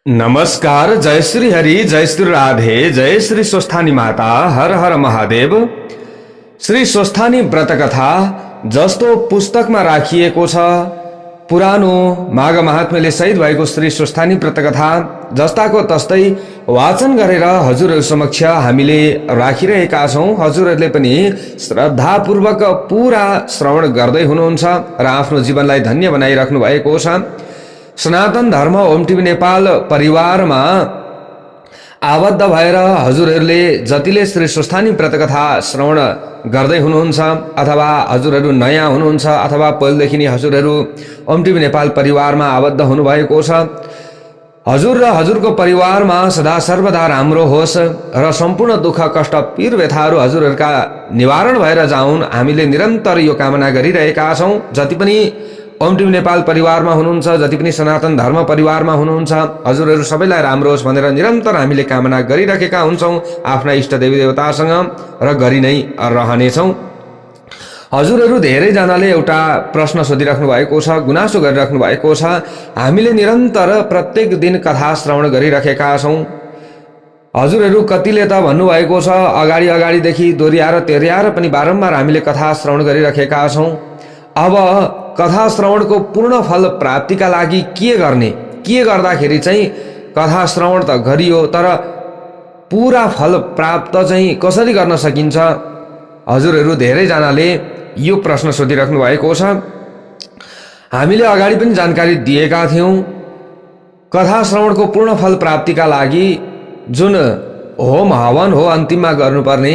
नमस्कार। जय श्री हरि, जय श्री राधे, जय श्री स्वस्थानी माता, हर हर महादेव। श्री स्वस्थानी व्रत कथा जस्तो पुस्तकमा राखिएको छ, पुरानो माघ महात्म्यले सहित भएको श्री स्वस्थानी व्रत कथा जस्ताको तस्तै वाचन गरेर हजुरहरू समक्ष हामीले राखिरहेका छौं। हजुरहरूले पनि श्रद्धापूर्वक पूरा श्रवण गर्दै हुनुहुन्छ र आफ्नो जीवनलाई धन्य बनाइराख्नु भएको छ। सनातन धर्म ओम टिभी नेपाल परिवारमा आबद्ध भएर हजुरहरूले जतिले श्री स्वस्थानी व्रत कथा श्रवण गर्दै हुनुहुन्छ अथवा हजुरहरू नयाँ हुनुहुन्छ अथवा पहिलेदेखि नै हजुरहरू ओम टिभी नेपाल परिवारमा आबद्ध हुनुभएको छ, हजुर र हजुरको परिवारमा सदा सर्वदा राम्रो होस् र सम्पूर्ण दुःख कष्ट पीर व्यथाहरू हजुरहरूका निवारण भएर जाउन्, हामीले निरन्तर यो कामना गरिरहेका छौं। जति पनि ओम टिभी नेपाल परिवारमा हुनुहुन्छ, जति पनि सनातन धर्म परिवारमा हुनुहुन्छ, हजुरहरू सबैलाई राम्रो होस् भनेर निरन्तर हामीले कामना गरिरहेका हुन्छौं आफ्ना इष्ट देवी देवतासँग र गरि नै रहनेछौं। हजुरहरू धेरैजनाले एउटा प्रश्न सोधिराख्नु भएको छ, गुनासो गरिराख्नु भएको छ। हामीले निरन्तर प्रत्येक दिन कथा श्रवण गरिरहेका छौं। हजुरहरू कतिले त भन्नुभएको छ अगाडि अगाडिदेखि दोहोर्याएर तेर्याएर पनि बारम्बार हामीले कथा श्रवण गरिरहेका छौं। अब कथा श्रवणको पूर्ण फल प्राप्तिका लागि के गर्ने, के गर्दाखेरि चाहिँ कथा श्रवण त गरियो तर पूरा फल प्राप्त चाहिँ कसरी गर्न सकिन्छ, हजुरहरू धेरैजनाले यो प्रश्न सोधिराख्नु भएको छ। हामीले अगाडि पनि जानकारी दिएका थियौं, कथा श्रवणको पूर्ण फल प्राप्तिका लागि जुन होम हवन हो अन्तिममा गर्नुपर्ने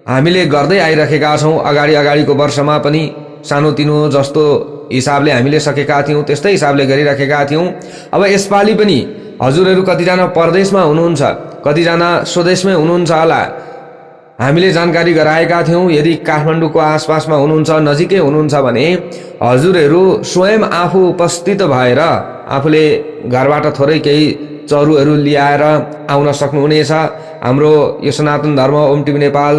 हामीले गर्दै आइरहेका छौं। अगाडि अगाडिको वर्षमा पनि सानोतिनो जस्तो हिसाबले हामीले सकेका थियौं त्यस्तै हिसाबले गरिराखेका थियौं। अब यसपालि पनि हजुरहरू कतिजना परदेशमा हुनुहुन्छ, कतिजना स्वदेशमै हुनुहुन्छ होला, हामीले जानकारी गराएका थियौं। यदि काठमाडौँको आसपासमा हुनुहुन्छ, नजिकै हुनुहुन्छ भने हजुरहरू स्वयं आफू उपस्थित भएर आफूले घरबाट थोरै केही चरुहरू ल्याएर आउन सक्नुहुनेछ। हाम्रो यो सनातन धर्म ओम टिभी नेपाल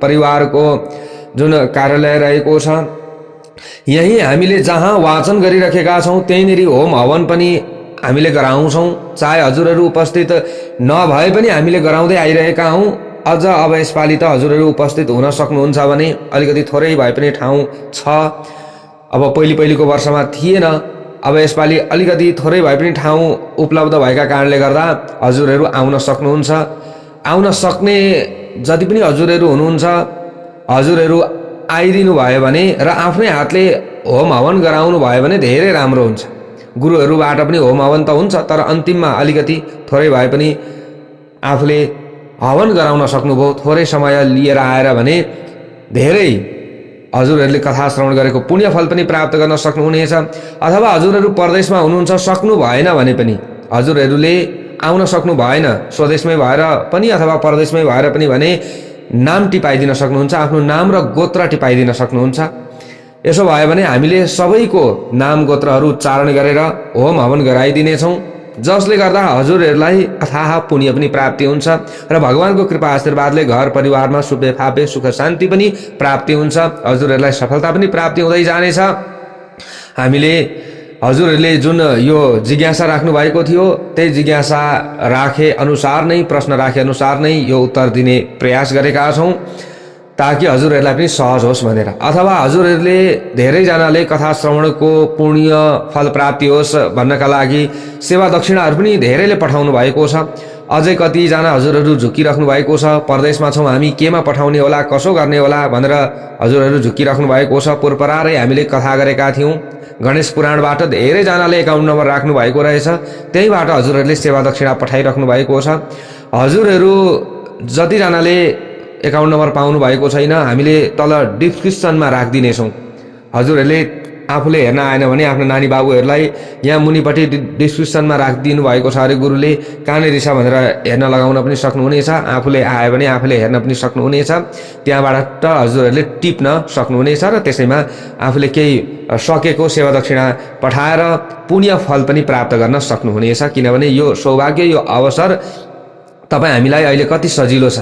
परिवारको जुन कार्यालय रहेको छ, यही हामीले जहाँ वाचन गरिरहेका छौं त्यहीँनेरि होम हवन पनि हामीले गराउँछौं। चाहे हजुरहरू उपस्थित नभए पनि हामीले गराउँदै आइरहेका हौं। अझ अब यसपालि त हजुरहरू उपस्थित हुन सक्नुहुन्छ भने अलिकति थोरै भए पनि ठाउँ छ। अब पहिलेको वर्षमा थिएन, अब यसपालि अलिकति थोरै भए पनि ठाउँ उपलब्ध भएका कारणले गर्दा हजुरहरू आउन सक्नुहुन्छ। आउन सक्ने जति पनि हजुरहरू हुनुहुन्छ, हजुरहरू आइदिनु भयो भने र आफ्नै हातले होम हवन गराउनु भयो भने धेरै राम्रो हुन्छ। गुरुहरूबाट पनि होम हवन त हुन्छ तर अन्तिममा अलिकति थोरै भए पनि आफूले हवन गराउन सक्नुभयो थोरै समय लिएर आएर भने धेरै हजुरहरूले कथा श्रवण गरेको पुण्य फल पनि प्राप्त गर्न सक्नुहुनेछ। अथवा हजुरहरू परदेशमा हुनुहुन्छ, सक्नु भएन भने पनि हजुरहरूले आउन सक्नु भएन स्वदेशमै भएर पनि अथवा परदेशमै भएर पनि भने नाम टिपाइदिन सक्नुहुन्छ, आफ्नो नाम र गोत्र टिपाइदिन सक्नुहुन्छ। यसो भयो भने हामीले सबैको नाम गोत्रहरू उच्चारण गरेर होम हवन गराइदिनेछौँ, जसले गर्दा हजुरहरूलाई अथाह पुण्य पनि प्राप्ति हुन्छ र भगवानको कृपा आशीर्वादले घर परिवारमा सुबे फापे सुख शान्ति पनि प्राप्ति हुन्छ, हजुरहरूलाई सफलता पनि प्राप्ति हुँदै जानेछ। हामीले हजुरहरूले जुन यो जिज्ञासा राख्नु भएको थियो त्यही जिज्ञासा राखे अनुसार नै, प्रश्न राखे अनुसार नै यो उत्तर दिने प्रयास गरेका छौं ताकि हजुरहरूलाई पनि सहज होस् भनेर। अथवा हजुरहरूले धेरैजनाले कथा श्रवणको पुण्य फल प्राप्ति होस् भन्नका लागि सेवा दक्षिणाहरू पनि धेरैले पठाउनु भएको छ। अझै कतिजना हजुरहरू झुकिराख्नु भएको छ, परदेशमा छौं हामी, केमा पठाउने होला, कसो गर्ने होला भनेर हजुरहरू झुकिराख्नु भएको छ। पूर्वपरारै हामीले कथा गरेका थियौं, गणेश पुराणबाट धेरैजनाले एकाउन्ट नम्बर राख्नु भएको रहेछ, त्यहीबाट हजुरहरूले सेवा दक्षिणा पठाइराख्नु भएको छ। हजुरहरू जतिजनाले एकाउन्ट नम्बर पाउनु भएको छैन हामीले तल डिस्क्रिप्सनमा राखिदिनेछौँ। हजुरहरूले आफूले हेर्न आएन भने आफ्नो नानी बाबुहरूलाई यहाँ मुनिपट्टि डिस्क्रिप्सनमा राखिदिनु भएको छ अरे गुरुले, कहाँनिर छ भनेर हेर्न लगाउन पनि सक्नुहुनेछ। आफूले आयो भने आफूले हेर्न पनि सक्नुहुनेछ, त्यहाँबाट हजुरहरूले टिप्न सक्नुहुनेछ र त्यसैमा आफूले केही सकेको सेवा दक्षिणा पठाएर पुण्य फल पनि प्राप्त गर्न सक्नुहुनेछ। किनभने यो सौभाग्य, यो अवसर तपाईँ हामीलाई अहिले कति सजिलो छ,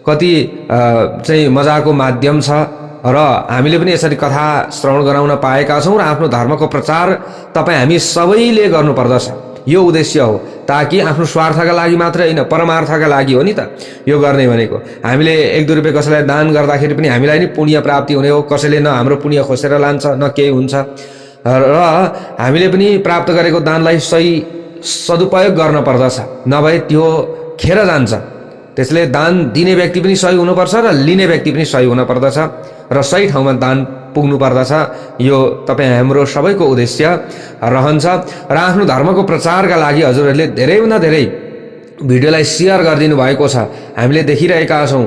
कति चाहिँ मजाको माध्यम छ र हामीले पनि यसरी कथा श्रवण गराउन पाएका छौं र आफ्नो धर्मको प्रचार तपाई हामी सबैले गर्नुपर्दछ। यो उद्देश्य हो, ताकि आफ्नो स्वार्थका लागि मात्रै होइन परमार्थका लागि हो नि त यो गर्ने भनेको। हामीले 1-2 रुपियाँ कसैलाई दान गर्दाखेरि पनि हामीलाई नि पुण्य प्राप्ति हुने हो, कसैले न हाम्रो पुण्य खोसेर लान्छ न केही हुन्छ, र हामीले पनि प्राप्त गरेको दानलाई सही सदुपयोग गर्न पर्दछ, नभए त्यो खेर जान्छ। त्यसले दान दिने व्यक्ति पनि सही हुनुपर्छ र लिने व्यक्ति पनि सही हुन पर्दछ र सही ठाउँमा दान पुग्नु पर्दछ। यो तपाईँ हाम्रो सबैको उद्देश्य रहन्छ। र आफ्नो धर्मको प्रचारका लागि हजुरहरूले धेरैभन्दा धेरै भिडियोलाई सेयर गरिदिनु भएको छ, हामीले देखिरहेका छौँ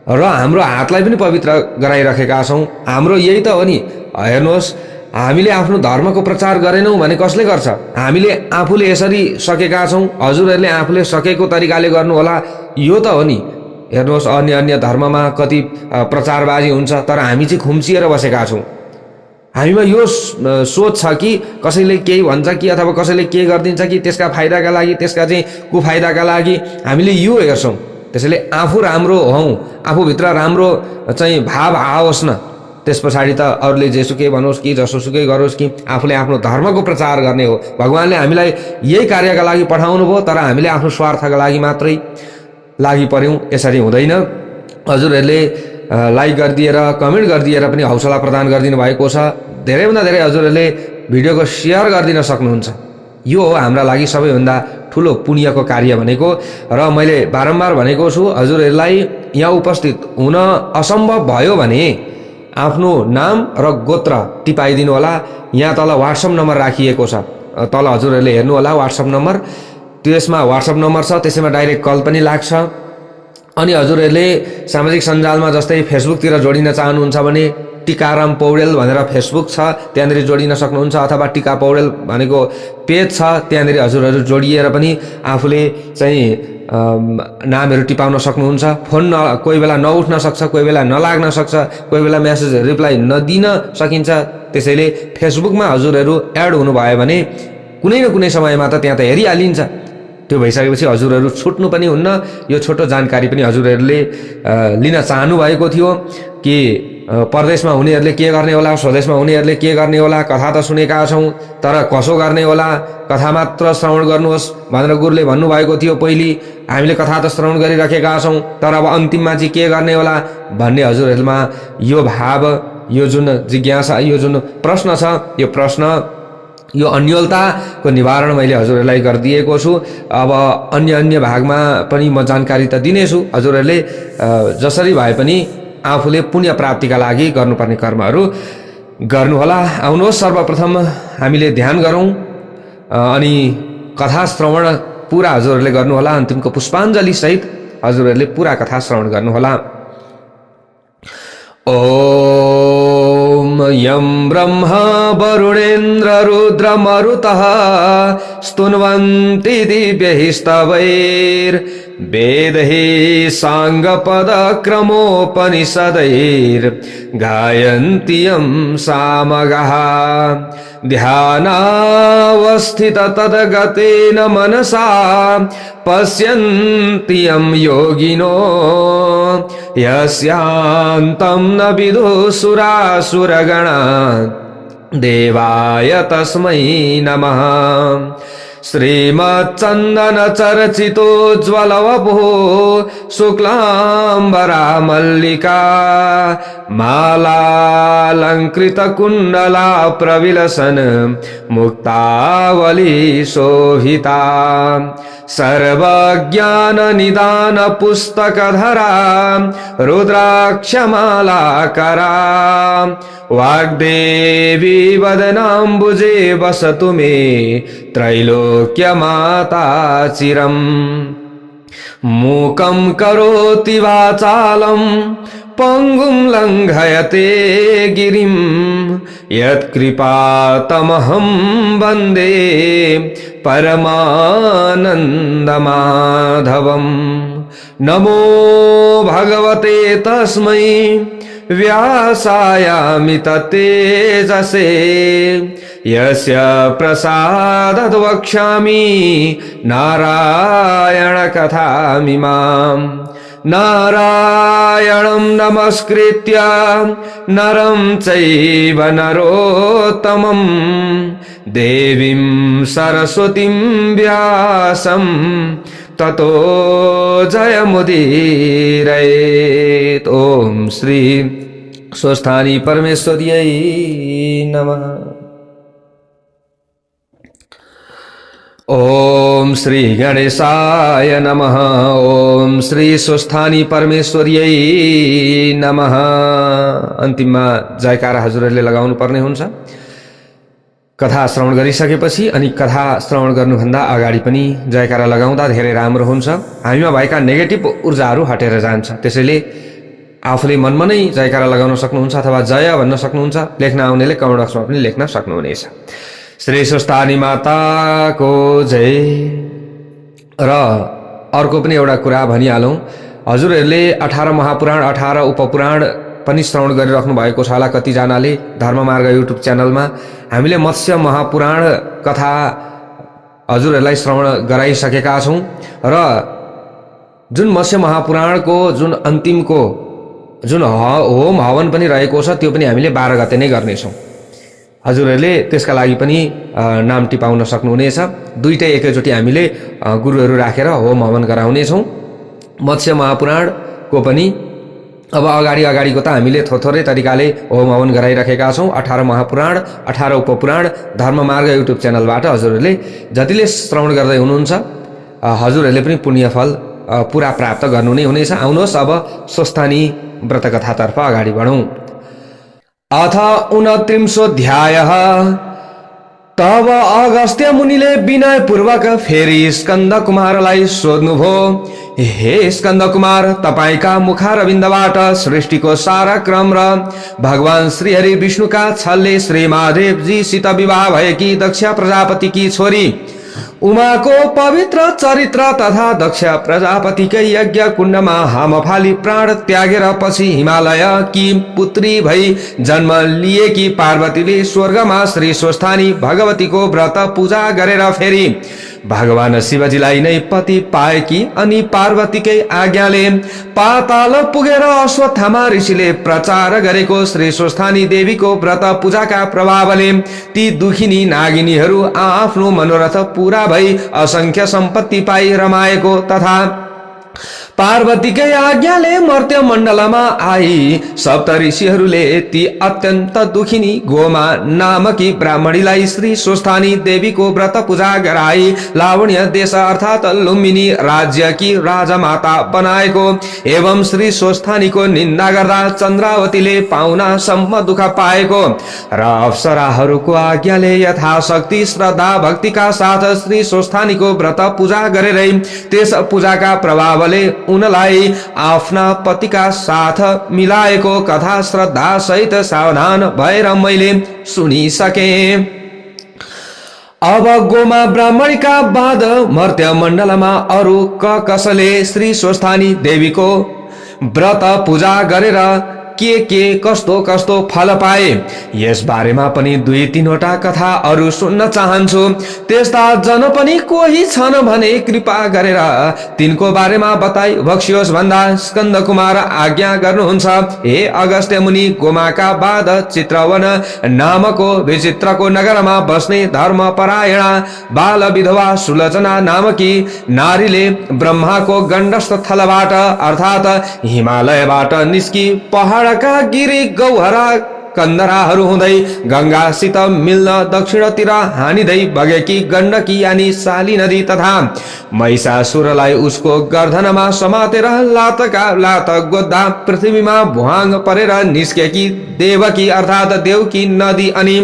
र हाम्रो हातलाई पनि पवित्र गराइरहेका छौँ। हाम्रो यही त हो नि। हेर्नुहोस्, हामीले आफ्नो धर्मको प्रचार गरेनौँ भने कसले गर्छ? हामीले आफूले यसरी सकेका छौँ, हजुरहरूले आफूले सकेको तरिकाले गर्नुहोला, यो त हो नि। हेर्नुहोस्, अन्य धर्ममा कति प्रचारबाजी हुन्छ, तर हामी चाहिँ खुम्चिएर बसेका छौँ। हामीमा यो सोच छ कि कसैले केही भन्छ कि अथवा कसैले के गरिदिन्छ कि त्यसका फाइदाका लागि, त्यसका चाहिँ कुफाइदाका लागि हामीले यो हेर्छौँ। त्यसैले आफू राम्रो हौँ, आफूभित्र राम्रो चाहिँ भाव आओस् न, त्यस पछाडि त अरूले जेसुकै भनोस् कि जसोसुकै गरोस् कि आफूले आफ्नो धर्मको प्रचार गर्ने हो। भगवान्ले हामीलाई यही कार्यका लागि पठाउनु भयो, तर हामीले आफ्नो स्वार्थका लागि मात्रै लागि पर्यौँ। यसरी हुँदैन। हजुरहरूले लाइक गरिदिएर कमेन्ट गरिदिएर पनि हौसला प्रदान गरिदिनु भएको छ। धेरैभन्दा धेरै हजुरहरूले भिडियोको सेयर गरिदिन सक्नुहुन्छ। यो हो हाम्रा लागि सबैभन्दा ठुलो पुण्यको कार्य भनेको। र मैले बारम्बार भनेको छु, हजुरहरूलाई यहाँ उपस्थित हुन असम्भव भयो भने आफ्नो नाम र गोत्र टिपाइदिनु होला। यहाँ तल व्हाट्सएप नम्बर राखिएको छ, तल हजुरहरूले हेर्नु होला व्हाट्सएप नम्बर। त्यसमा व्हाट्सएप नम्बर छ, त्यसैमा डाइरेक्ट कल पनि लाग्छ। अनि हजुरहरूले सामाजिक सञ्जालमा जस्तै फेसबुकतिर जोडिन चाहनुहुन्छ भने टिकाराम पौडेल भनेर फेसबुक छ, त्यहाँनिर जोडिन सक्नुहुन्छ, अथवा टिका पौडेल भनेको पेज छ, त्यहाँनिर हजुरहरू जोडिएर पनि आफूले चाहिँ नामहरू टिपाउन सक्नुहुन्छ। फोन कोही बेला नउठ्न सक्छ, कोही बेला नलाग्न सक्छ, कोही बेला मेसेजहरू रिप्लाई नदिन सकिन्छ। त्यसैले फेसबुकमा हजुरहरू एड हुनुभयो भने कुनै न कुनै समयमा त त्यहाँ त हेरिहालिन्छ। त्यो भइसकेपछि हजुरहरू छुट्नु पनि हुन्न। यो छोटो जानकारी पनि हजुरहरूले लिन चाहनु भएको थियो कि परदेशमा हुनेहरूले के गर्ने होला, स्वदेशमा हुनेहरूले के गर्ने होला। कथा त सुनेका छौँ, तर कसो गर्ने होला, कथा मात्र श्रवण गर्नुहोस् भनेर गुरुले भन्नुभएको थियो पहिली। हामीले कथा त श्रवण गरिराखेका छौँ, तर अब अन्तिममा चाहिँ के गर्ने होला भन्ने हजुरहरूमा यो भाव, यो जुन जिज्ञासा, यो जुन प्रश्न छ, यो प्रश्न, यो अन्योलताको निवारण मैले हजुरहरूलाई गरिदिएको छु। अब अन्य भागमा पनि म जानकारी त दिनेछु। हजुरहरूले जसरी भए पनि आफूले पुण्य प्राप्तिका लागि गर्नुपर्ने कर्महरू गर्नुहोला। आउनुहोस्, सर्वप्रथम हामीले ध्यान गरौँ अनि कथा श्रवण पुरा हजुरहरूले गर्नुहोला। अन्तिमको पुष्पाञ्जली सहित हजुरहरूले पुरा कथा श्रवण गर्नुहोला। ओम यं ब्रह्मा वरुणेन्द्र रुद्र मरुतः स्तुन्वन्ति दिव्यैः स्तवैर्वेदैः साङ्गपदक्रमोपनिषदैर्गायन्ति यं सामगाः ध्यानावस्थित तद्गतेन मनसा पश्यन्ति यं योगिनो यस्यान्तं न विदुसुरासुरगणा देवाय तस्मै नमः। श्रीमच्चन्दन चर्चितोज्ज्वलवपुः शुक्लाम्बरा मल्लिका मालालङ्कृत कुण्डला प्रविलसन मुक्तावली शोभिता सर्वज्ञान निदान पुस्तकधरा रुद्राक्षमालाकरा वाग्देवी वदनाम्बुजे वसतु मे त्रैलोक्यमाता चिरम्। मूकं करोति वाचालं पङ्गुं लङ्घयते गिरिं यत्कृपातमहं वन्दे परमानन्दमाधवम्। नमो भगवते तस्मै व्यासायामित तेजसे यस्य प्रसादात् वक्ष्यामि नारायण कथामिमाम्। नारायणं नमस्कृत्य नरं चैव नरोत्तमं देवीं सरस्वतीं व्यासं ततो जयमुदीरयेत्। ओम श्री स्वस्थानी परमेश्वर्यै नमः। ओम श्री गणेशाय नमः। ओम श्री स्वस्थानी परमेश्वर्यै नमः। अन्तिममा जयकारा हजुरहरूले लगाउनु पर्ने हुन्छ। कथा श्रवण गरिसकेपछि अनि कथा श्रवण गर्नुभन्दा अगाडि पनि जयकारा लगाउँदा धेरै राम्रो हुन्छ। हामीमा भएका नेगेटिभ ऊर्जाहरू हटेर जान्छ। त्यसैले आफूले मनमा नै जयकारा लगाउन सक्नुहुन्छ अथवा जय भन्न सक्नुहुन्छ। लेख्न आउनेले कमेन्ट बक्समा पनि लेख्न सक्नुहुनेछ। श्री स्वस्थानी माताको जय। र अर्को पनि एउटा कुरा भनिहालौँ, हजुरहरूले 18 महापुराण 18 उपपुराण पनि श्रवण गरिराख्नु भएको छ होला कतिजनाले। धर्ममार्ग युट्युब च्यानलमा हामीले मत्स्य महापुराण कथा हजुरहरूलाई श्रवण गराइसकेका छौँ र जुन मत्स्य महापुराणको जुन अन्तिमको जुन होम हवन पनि रहेको छ त्यो पनि हामीले 12 गते नै गर्नेछौँ। हजुरहरूले त्यसका लागि पनि नाम टिपाउन सक्नुहुनेछ। दुईटै एकैचोटि हामीले गुरुहरू राखेर होम हवन गराउनेछौँ। मत्स्य महापुराणको पनि अब अगाडिको त हामीले थोरै तरिकाले होम हवन गराइराखेका छौँ। 18 महापुराण 18 उपपुराण धर्ममार्ग युट्युब च्यानलबाट हजुरहरूले जतिले श्रवण गर्दै हुनुहुन्छ हजुरहरूले पनि पुण्यफल पुरा प्राप्त गर्नु नै हुनेछ। आउनुहोस् अब स्वस्थानी व्रतकथातर्फ अगाडि बढौँ। अथ 29 तब अगस्त्य मुनिले विनय पूर्वक फेरि स्कन्द कुमारलाई सोध्नुभयो, हे स्कन्द कुमार, तपाईका मुखारविन्दबाट सृष्टिको सारा क्रम र भगवान श्रीहरि विष्णुका छलले श्री महादेवजीसित विवाह भएकी दक्ष प्रजापतिकी छोरी उमाको पवित्र चरित्र तथा दक्ष प्रजापतिकै यज्ञ कुण्डमा हामफाली प्राण त्यागेर पछि हिमालय की पुत्री भई जन्म लिएकी पार्वतीले स्वर्गमा श्री स्वस्थानी भगवतीको व्रत पूजा गरेर फेरि भगवान शिवजीलाई नै पति पाएकी अनि पार्वतीकै आज्ञाले पाताल पुगेर अश्वत्थामा ऋषिले प्रचार गरेको श्री स्वस्थानी देवीको व्रत पूजाका प्रभावले ती दुखिनी नागिनीहरू आफ्नो मनोरथ पूरा भई असंख्य सम्पत्ति पाई रमाएको तथा पार्वतीकै आज्ञाले मर्त्य मण्डलमा आई सप्त ऋषिहरूले ती अत्यन्त दुखिनी गोमा नामकी ब्राह्मणीलाई श्री स्वस्थानी देवीको व्रत पूजा गराई लावण्य देश अर्थात लुम्बिनी राज्यकी राजमाता बनाएको एवं श्री स्वस्थानीको निन्दा गर्दा चन्द्रावतीले पाउनासम्म दुःख पाएको र अप्सराहरूको आज्ञाले यथाशक्ति श्रद्धा भक्तिका साथ श्री स्वस्थानीको व्रत पूजा गरेरै त्यस पूजाका प्रभावले उनलाई आफ्ना पतिका साथ मिलाएको कथा श्रद्धा सहित सावधान भएर मैले सुनिसके। अब गोमा ब्राह्मणीका बाद मर्त्य मण्डलमा अरू कसले श्री स्वस्थानी देवीको व्रत पूजा गरेर के कस्तो कस्तो फल पाए यस बारेमा पनि 2-3 वटा कथा अरू सुन्न चाहन्छु। त्यस्ता जन पनि कोही छन् भने कृपा गरेर तिनको बारेमा बताई बक्सियोस् भन्दा स्कन्द कुमार आज्ञा गर्नुहुन्छ। हे अगस्त्य मुनि, गोमाका बाद चित्रवन नामको विचित्रको नगरमा बस्ने धर्मपरायणा बाल विधवा सुलोचना नामकी नारीले ब्रह्माको गण्डस्थ थलबाट अर्थात हिमालयबाट निस्की पहाड का गिरी गौहरा कन्दराहरू हुँदै गंगासित मिल्न दक्षिणतिर हानिँदै बगेकी गण्डकी यानी शाली नदी तथा महिषासुरलाई उसको गर्दनमा समातेर लात गोद्दा पृथ्वीमा भुवाङ परेर निस्केकी देवकी अर्थात देवकी नदी अनि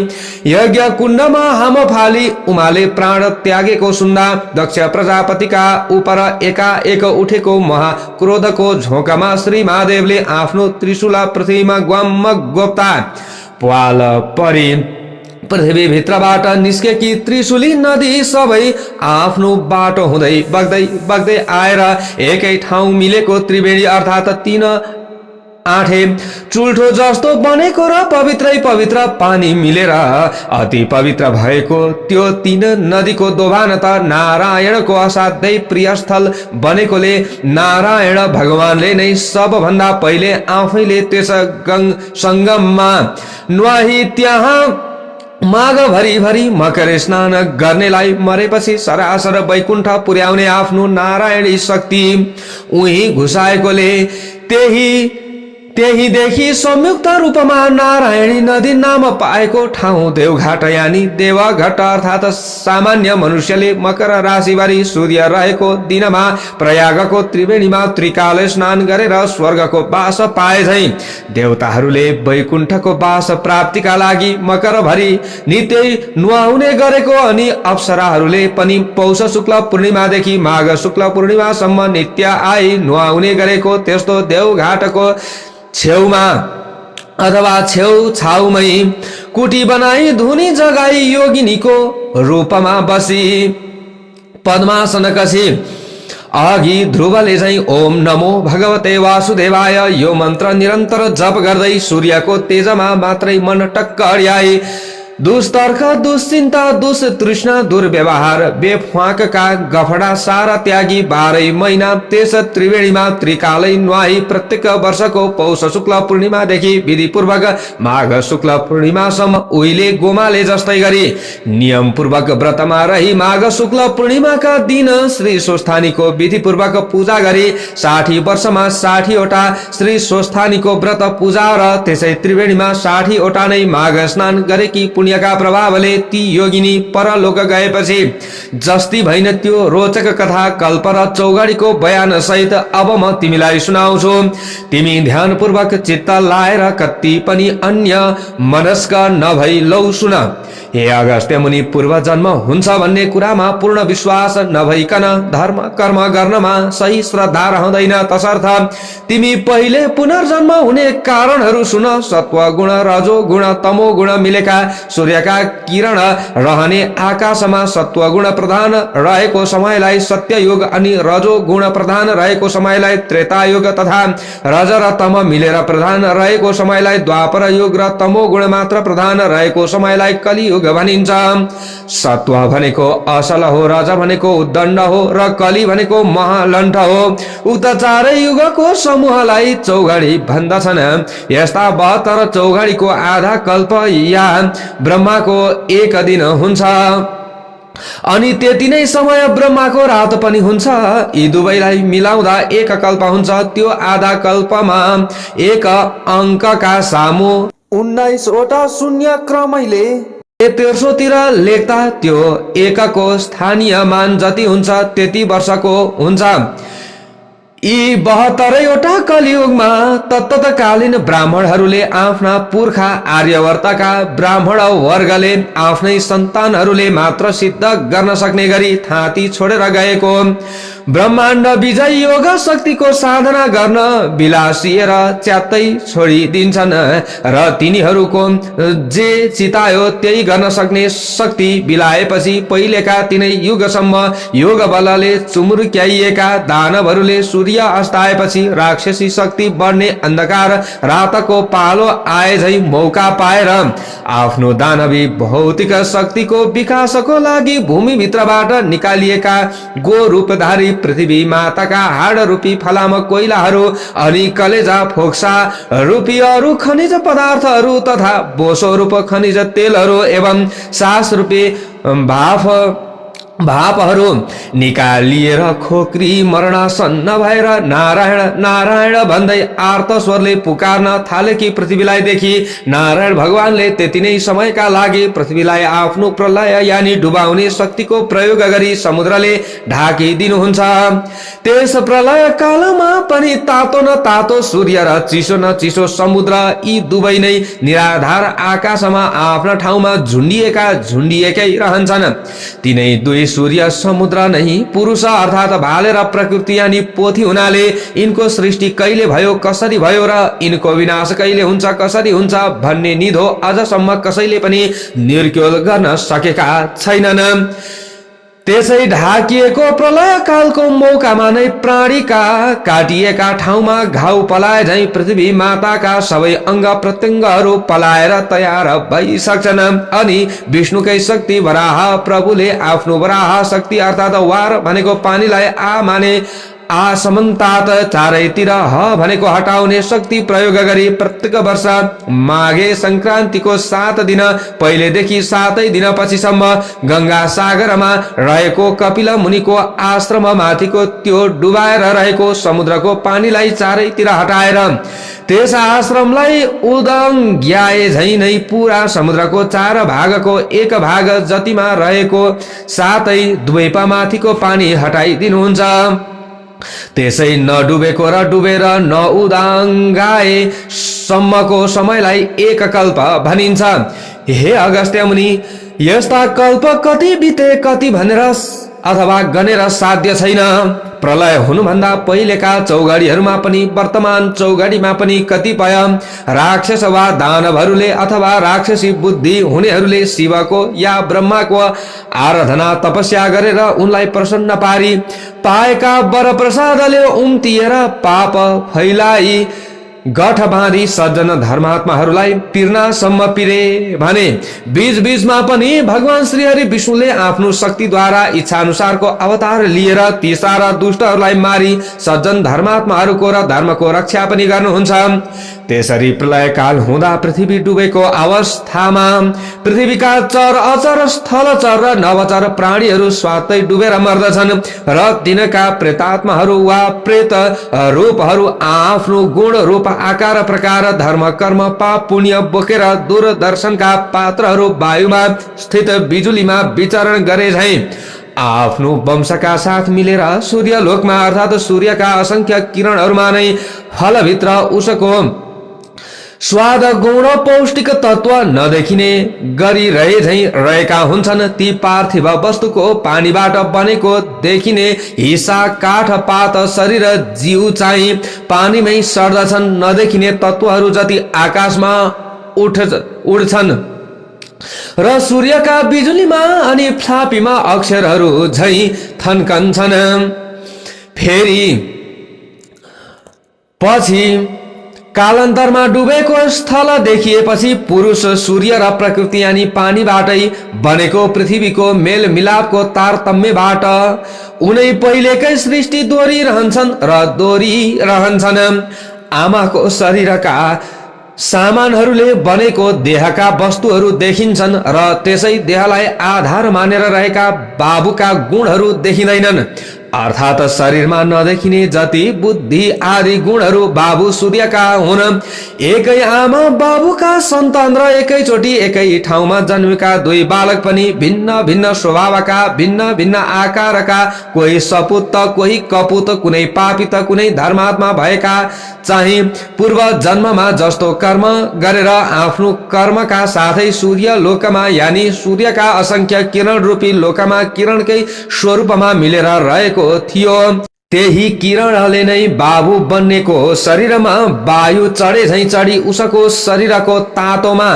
यज्ञ कुण्डमा हामफाली उमाले प्राण त्यागेको सुन्दा दक्ष प्रजापतिका उपर एकाएक उठेको महाक्रोधको झोकामा श्री महादेवले आफ्नो त्रिशूल पृथ्वीमा ग्वाम गोप्ता पाल परी पृथ्वी भित्रबाट निस्केकी त्रिशूली नदी सबै आफ्नो बाटो हुँदै बग्दै आएर एकै ठाउँ मिलेको त्रिवेणी अर्थात 3 आठे चुल्ठो जस्तो बनेको र पवित्रै पवित्र पानी मिलेर अति पवित्र भएको त्यो 3 नदीको दोभान त नारायणको असाध्यै प्रिय स्थल बनेकोले नारायण भगवानले नै सबभन्दा पहिले आफैले त्यस संगममा नुहाई त्यहाँ माघ भरि भरि मकर स्नान गर्नेलाई मरेपछि सरासर वैकुण्ठ पुर्याउने आफ्नो नारायणी शक्ति उही घुसाएकोले त्यहीदेखि संयुक्त रूपमा नारायणी नदी नाम पाएको ठाउँ देवघाट यानि देवघाट अर्थात् सामान्य मनुष्यले मकर राशिभरि सूर्य रहेको दिनमा प्रयागको त्रिवेणीमा त्रिकाल स्नान गरेर स्वर्गको बास पाए झैं देवताहरूले वैकुण्ठको बास प्राप्तिका लागि मकरभरि नित्य नुहाउने गरेको अनि अप्सराहरूले पनि पौष शुक्ल पूर्णिमादेखि माघ शुक्ल पूर्णिमासम्म नित्य आई नुहाउने गरेको त्यस्तो देवघाटको छेउमा अथवा छेउछाउमै कुटी बनाई धुनी जगाई योगिनीको रूपमा बसी पद्मासन कसी अघि ध्रुवले चाहिँ ओम नमो भगवते वासुदेवाय यो मन्त्र निरन्तर जप गर्दै सूर्यको तेजमा मात्रै मन टक्क अड्याई दुस्तर्क दुश्चिन्ता दुष्तृष्ण दुर्व्यवहार बेफ्वाकका गफडा सारा त्यागी 12 महिना त्यस त्रिवेणीमा त्रिकालै नुहाई प्रत्येक वर्षको पौष शुक्ल पूर्णिमादेखि विधिपूर्वक माघ शुक्ल पूर्णिमासम्म उहिले गोमाले जस्तै गरी नियमपूर्वक व्रतमा रही माघ शुक्ल पूर्णिमाका दिन श्री स्वस्थानीको विधिपूर्वक पूजा गरी 60 वर्षमा 60 वटा श्री स्वस्थानीको व्रत पूजा र त्यसै त्रिवेणीमा 60 वटा नै माघ स्नान गरेकी पुण्यका प्रभावले ती योगिनी परलोक गएपछि जस्ती भइन त्यो रोचक कथा कल्प र चौगाडीको बयान सहित अब म तिमीलाई सुनाउँछु। तिमी ध्यानपूर्वक चित्त लाएर कति पनि अन्य मनस्क नभई लौ सुन। हे अगस्त्य मुनि, पूर्व जन्म हुन्छ भन्ने कुरामा पूर्ण विश्वास नभइकन धर्म कर्म गर्नमा सही श्रद्धा रहँदैन। तसर्थ तिमी पहिले पुनर्जन्म हुने कारणहरू सुन। सत्व गुण, रजो गुण, तमो गुण मिलेका सूर्यका किरण रहने आकाशमा सत्व गुण प्रधान रहेको समयलाई सत्ययुग अनि रजो गुण प्रधान रहेको समयलाई त्रेतायुग तथा रज र तम मिलेर प्रधान रहेको समयलाई द्वापर युग र तमो गुण मात्र प्रधान रहेको समयलाई कलियुग भनिन्छ। सत्व भनेको असल हो, रज भनेको उद्दण्ड हो र कली भनेको महालण्ठ हो। उक्त चारै युगको समूहलाई चौघडी भन्दछन्। यस्ता 72 चौघडीको आधा कल्प या ब्रह्माको 1 दिन हुन्छ अनि त्यति नै समय ब्रह्माको रात पनि हुन्छ। यी दुवैलाई मिलाउँदा 1 कल्प हुन्छ। त्यो आधा कल्पमा 1 अङ्कका सामु 19 वटा शून्य क्रमैले तेर्सोतिर लेख्दा त्यो 1 को स्थानीय मान जति हुन्छ त्यति वर्षको हुन्छ। यी 72 वटा कलियुगमा तत्कालीन ब्राह्मणहरूले आफ्ना पुर्खा आर्यवर्तका ब्राह्मण वर्गले आफ्नै सन्तानहरूले मात्र सिद्ध गर्न सक्ने गरी थाती छोडेर गएको ब्रह्माण्ड विजय योग शक्तिको साधना गर्न बिलासिएर च्यात्तै छोडिदिन्छन् र तिनीहरूको जे चितायो त्यही गर्न सक्ने शक्ति बिलाएपछि पहिलेका 3 युगसम्म योग बलले चुमुर्क्याइएका दानवहरूले सूर्य अस्ताएपछि राक्षसी शक्ति बढ्ने अन्धकार रातको पालो आए झै मौका पाएर आफ्नो दानवी भौतिक शक्तिको विकासको लागि भूमिभित्रबाट निकालिएका गो रूपधारी पृथ्वी माताका हाड रूपी फलाम कोइलाहरू अनि कलेजा फोक्सा रूपी अरू खनिज पदार्थहरू तथा बोसो रूप खनिज तेलहरू एवं सास रूपी भापहरू निकालिएर खोक्री मरणासन्न भएर नारायण नारायण भन्दै आर्त स्वरले पुकार्न थालेकी पृथ्वीलाई देखि नारायण भगवानले त्यति नै समयका लागि पृथ्वीलाई आफ्नो प्रलय यानी डुबाउने शक्तिको प्रयोग गरी समुद्रले ढाकिदिनुहुन्छ। त्यस प्रलय कालमा पनि तातो न तातो सूर्य र चिसो न चिसो समुद्र यी दुवै नै निराधार आकाशमा आफ्ना ठाउँमा झुन्डिएकै रहन्छन्। तिनै दुई सूर्य समुद्र नै पुरुष अर्थात भाले र प्रकृति यानी पोथी हुनाले यिनको सृष्टि कहिले भयो, कसरी भयो र यिनको विनाश कहिले हुन्छ, कसरी हुन्छ भन्ने निधो अझसम्म कसैले पनि निर्क्योल गर्न सकेका छैनन्। त्यसै ढाकिएको प्रलय कालको मौकामा नै प्राणीका काटिएका ठाउँमा घाउ पलाए झै पृथ्वी माताका सबै अंग प्रत्यङ्गहरू पलाएर तयार भइसक्छन् अनि विष्णुकै शक्ति वराह प्रभुले आफ्नो वराह शक्ति अर्थात वार भनेको पानीलाई आ माने आसमन्तात चारैतिर ह भनेको हटाउने शक्ति प्रयोग गरी प्रत्येक वर्ष माघे संक्रान्तिको 7 दिन पहिलेदेखि 7 दिन पछिसम्म गंगा सागरमा रहेको कपिल मुनिको आश्रम माथिको त्यो डुबाएर रहेको समुद्रको पानीलाई चारैतिर हटाएर त्यस आश्रमलाई उदङ्ग्याए झै नै पूरा समुद्रको 4 भागको 1 भाग जतिमा रहेको 7 द्वीपमाथिको पानी हटाइदिनुहुन्छ। त्यसै नडुबेको र डुबेर नउदाङ्गाए सम्मको समयलाई एक कल्प भनिन्छ। हे अगस्त्य मुनि, यस्ता कल्प कति बिते कति भनेर अथवा गनेर साध्य छैन। प्रलय हुनुभन्दा पहिलेका चौघडीहरूमा पनि वर्तमान चौघडीमा पनि कतिपय राक्षस वा दानवहरूले अथवा राक्षसी बुद्धि हुनेहरूले शिवको या ब्रह्माको आराधना तपस्या गरेर उनलाई प्रसन्न पारी पाएका वरप्रसादले उम्तिएर पाप फैलाई गठ बाँधी सज्जन धर्मात्माहरूलाई पिर्नासम्म पिरे भने बीच बीचमा पनि भगवान श्री हरि विष्णुले आफ्नो शक्तिद्वारा इच्छा अनुसारको अवतार लिएर ती सारा दुष्टहरूलाई मारी सज्जन धर्मात्माहरूको र धर्मको रक्षा पनि गर्नुहुन्छ। त्यसरी प्रलय काल हुँदा पृथ्वी डुबेको अवस्थामा पृथ्वीका चर अचर स्थलचर र नवचर प्राणीहरू स्वातै डुबेर मर्दछन् र तिनका प्रेतात्माहरू वा प्रेत रूपहरू आफ्नो गुण रूप आकार प्रकार धर्म कर्म पाप पुण्य बोकेर दूरदर्शनका पात्रहरू वायुमा स्थित बिजुलीमा विचरण गरे झैं आफ्नो वंशका साथ मिलेर सूर्यलोकमा अर्थात सूर्यका असंख्य किरणहरूमा नै फलभित्र उसको स्वाद गुण पौष्टिक तत्व नदेखिने गरी रहे झै रहेका हुन्छन्। ती पार्थिव वस्तुको पानीबाट बनेको देखिने हिस्सा काठ पात शरीर जीव चाहिँ पानीमै सर्दछन्। नदेखिने तत्वहरू जति आकाशमा उड्छन् र सूर्यका बिजुलीमा अनि फ्लापीमा अक्षरहरू झै थन्कन्छन्। फेरि पछि कालान्तरमा डुबेको स्थल देखिएपछि पुरुष सूर्य र प्रकृति यानी पानीबाटै बनेको पृथ्वीको मेल मिलापको तारतम्यबाट उनै पहिलेकै सृष्टि दोहोरिरहन्छन् र दोहोरिरहन्छन्। आमाको शरीरका सामानहरूले बनेको देहका वस्तुहरू देखिन्छन् र त्यसै देहलाई आधार मानेर रहेका बाबुका गुणहरू देखिँदैनन्। अर्थात शरीरमा नदेखिने जति बुद्धि आदि गुणहरू बाबु सूर्यका हुन्। एकै आमा बाबुका सन्तान र एकैचोटि एकै ठाउँमा जन्मेका दुई बालक पनि भिन्न भिन्न स्वभावका भिन्न भिन्न आकारका, कोही सपुत त कोही कपुत, कुनै पापी त कुनै धर्मात्मा भएका चाहिँ पूर्व जन्ममा जस्तो कर्म गरेर आफ्नो कर्मका साथै सूर्य लोकमा यानी सूर्यका असंख्य किरण रूपी लोकमा किरणकै स्वरूपमा मिलेर रहेको थियो। त्यही किरणले नै बाबु बन्नेको शरीरमा वायु चढे झैं चढी उसको शरीरको तातोमा